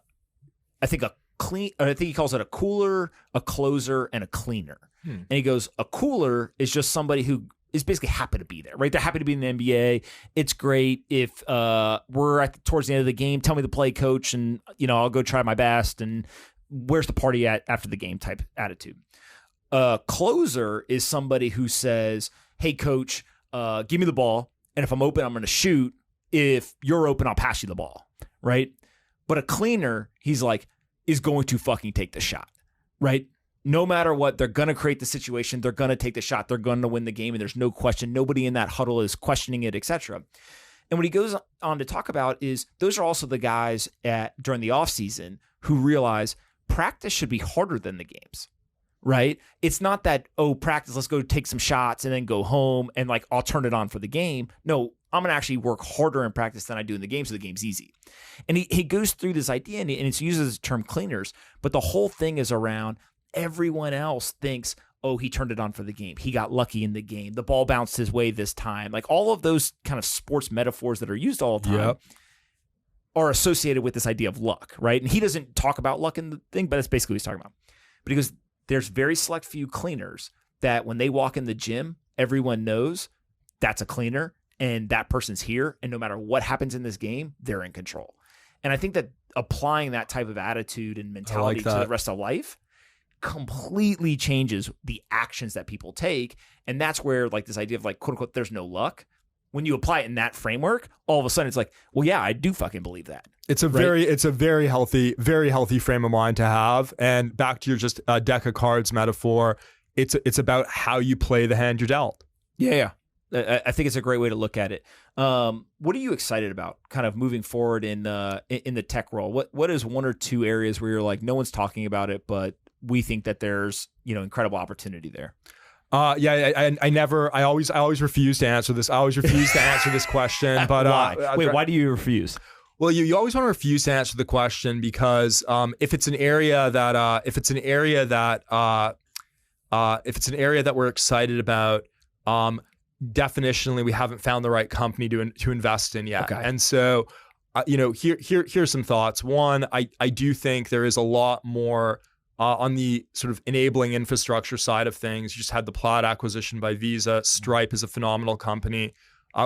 think he calls it a cooler, a closer, and a cleaner. And he goes, a cooler is just somebody who is basically happy to be there, right? They're happy to be in the NBA. It's great if we're towards the end of the game, tell me the play, coach, and I'll go try my best. And where's the party at after the game type attitude. Closer is somebody who says, hey, coach, give me the ball. And if I'm open, I'm going to shoot. If you're open, I'll pass you the ball, right? But a cleaner, he's like, is going to fucking take the shot, right? No matter what, they're going to create the situation. They're going to take the shot. They're going to win the game. And there's no question. Nobody in that huddle is questioning it, etc. And what he goes on to talk about is those are also the guys during the offseason who realize practice should be harder than the games, right? It's not that, practice, let's go take some shots and then go home and like, I'll turn it on for the game. No, I'm going to actually work harder in practice than I do in the game, so the game's easy. And he goes through this idea, and it's uses the term cleaners, but the whole thing is around everyone else thinks, oh, he turned it on for the game. He got lucky in the game. The ball bounced his way this time. Like all of those kind of sports metaphors that are used all the time are associated with this idea of luck, right? And he doesn't talk about luck in the thing, but that's basically what he's talking about. But he goes, there's very select few cleaners that when they walk in the gym, everyone knows that's a cleaner and that person's here. And no matter what happens in this game, they're in control. And I think that applying that type of attitude and mentality to the rest of life completely changes the actions that people take. And that's where like this idea of like, quote unquote, there's no luck. When you apply it in that framework, all of a sudden it's like, well, yeah, I do fucking believe that. It's a very healthy frame of mind to have. And back to your just deck of cards metaphor, it's about how you play the hand you're dealt. Yeah. I think it's a great way to look at it. What are you excited about kind of moving forward in the tech world? What is one or two areas where you're like, no one's talking about it, but we think that there's, incredible opportunity there? I always refuse to answer this. I always refuse to answer this question. But why? Why do you refuse? Well, you always want to refuse to answer the question because if it's an area that we're excited about, definitionally we haven't found the right company to invest in yet. Okay. And so, here's some thoughts. One, I do think there is a lot more on the sort of enabling infrastructure side of things. You just had the Plaid acquisition by Visa. Stripe is a phenomenal company.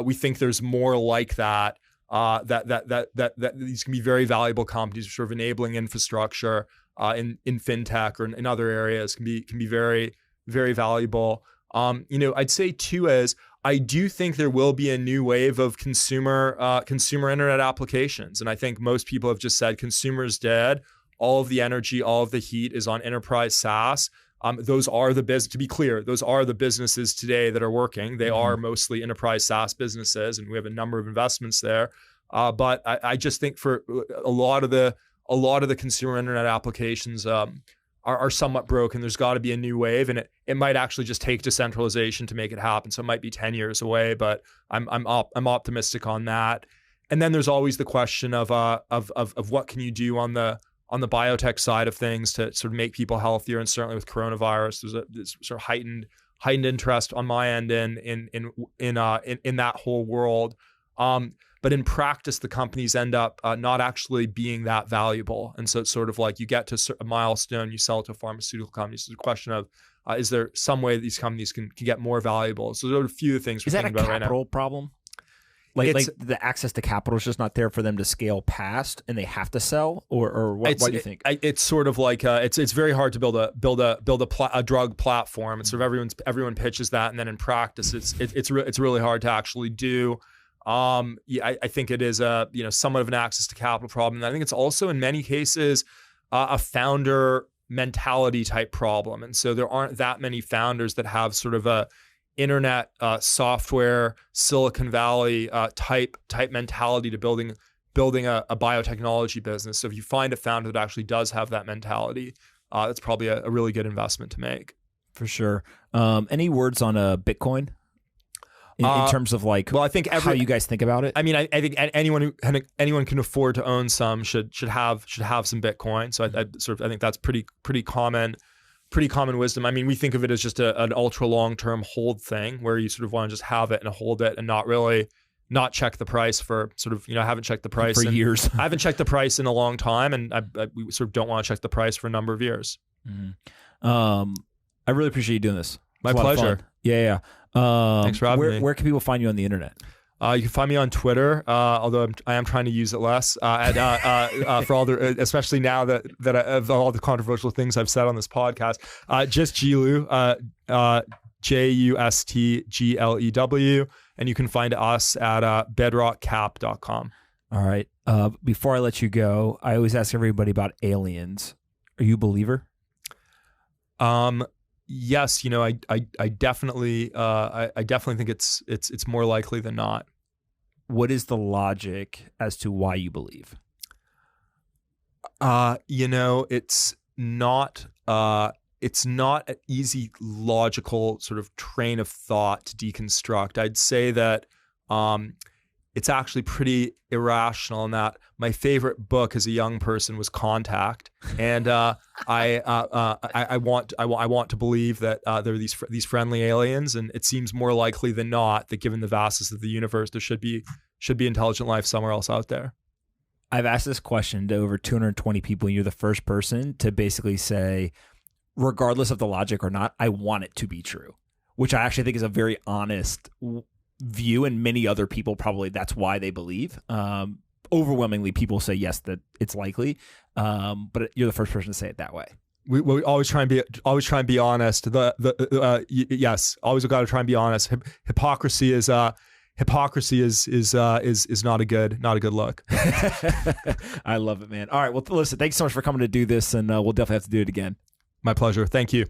We think there's more like that. That these can be very valuable companies, sort of enabling infrastructure in fintech or in other areas can be very, very valuable. I'd say too is I do think there will be a new wave of consumer internet applications, and I think most people have just said consumer's dead. All of the energy, all of the heat is on enterprise SaaS. Those are to be clear, those are the businesses today that are working. They are mostly enterprise SaaS businesses, and we have a number of investments there. But I just think for a lot of the consumer internet applications are somewhat broken. There's got to be a new wave, and it might actually just take decentralization to make it happen. So it might be 10 years away, but I'm optimistic on that. And then there's always the question of what can you do on the biotech side of things to sort of make people healthier, and certainly with coronavirus, there's sort of heightened interest on my end in that whole world. But in practice, the companies end up not actually being that valuable, and so it's sort of like you get to a milestone, you sell it to a pharmaceutical company. So it's a question of is there some way that these companies can get more valuable? So there are a few things we're thinking about right now. Is that a capital problem? Like the access to capital is just not there for them to scale past, and they have to sell, or what do you think? It's sort of like it's very hard to build a drug platform, and sort of everyone pitches that, and then in practice, it's really hard to actually do. I think it is somewhat of an access to capital problem, and I think it's also in many cases a founder mentality type problem, and so there aren't that many founders that have sort of a internet software Silicon Valley type mentality to building a biotechnology business. So if you find a founder that actually does have that mentality, that's probably a really good investment to make. For sure. Any words on Bitcoin in terms of I think how you guys think about it? I mean, I think anyone can afford to own some should have some Bitcoin. So I think that's pretty common wisdom. I mean, we think of it as just an ultra long-term hold thing where you sort of want to just have it and hold it and not check the price for sort of, I haven't checked the price for years. I haven't checked the price in a long time, and we sort of don't want to check the price for a number of years. Mm-hmm. I really appreciate you doing this. My pleasure. Yeah. Thanks for having me. Where can people find you on the internet? You can find me on Twitter, although I am trying to use it less. For all the, especially now that of all the controversial things I've said on this podcast, just Gilu, JUSTGLEW, and you can find us at bedrockcap.com. All right. Before I let you go, I always ask everybody about aliens. Are you a believer? Yes, I definitely think it's more likely than not. What is the logic as to why you believe? It's not an easy logical sort of train of thought to deconstruct. I'd say that it's actually pretty irrational in that my favorite book as a young person was Contact, and I want to believe that there are these friendly aliens, and it seems more likely than not that given the vastness of the universe, there should be intelligent life somewhere else out there. I've asked this question to over 220 people, and you're the first person to basically say, regardless of the logic or not, I want it to be true, which I actually think is a very honest view, and many other people probably that's why they believe. Overwhelmingly, people say yes, that it's likely, but you're the first person to say it that way. We always try and be honest. Yes, always got to try and be honest. Hypocrisy is not a good look. I love it, man. All right, well, listen, thanks so much for coming to do this, and we'll definitely have to do it again. My pleasure. Thank you.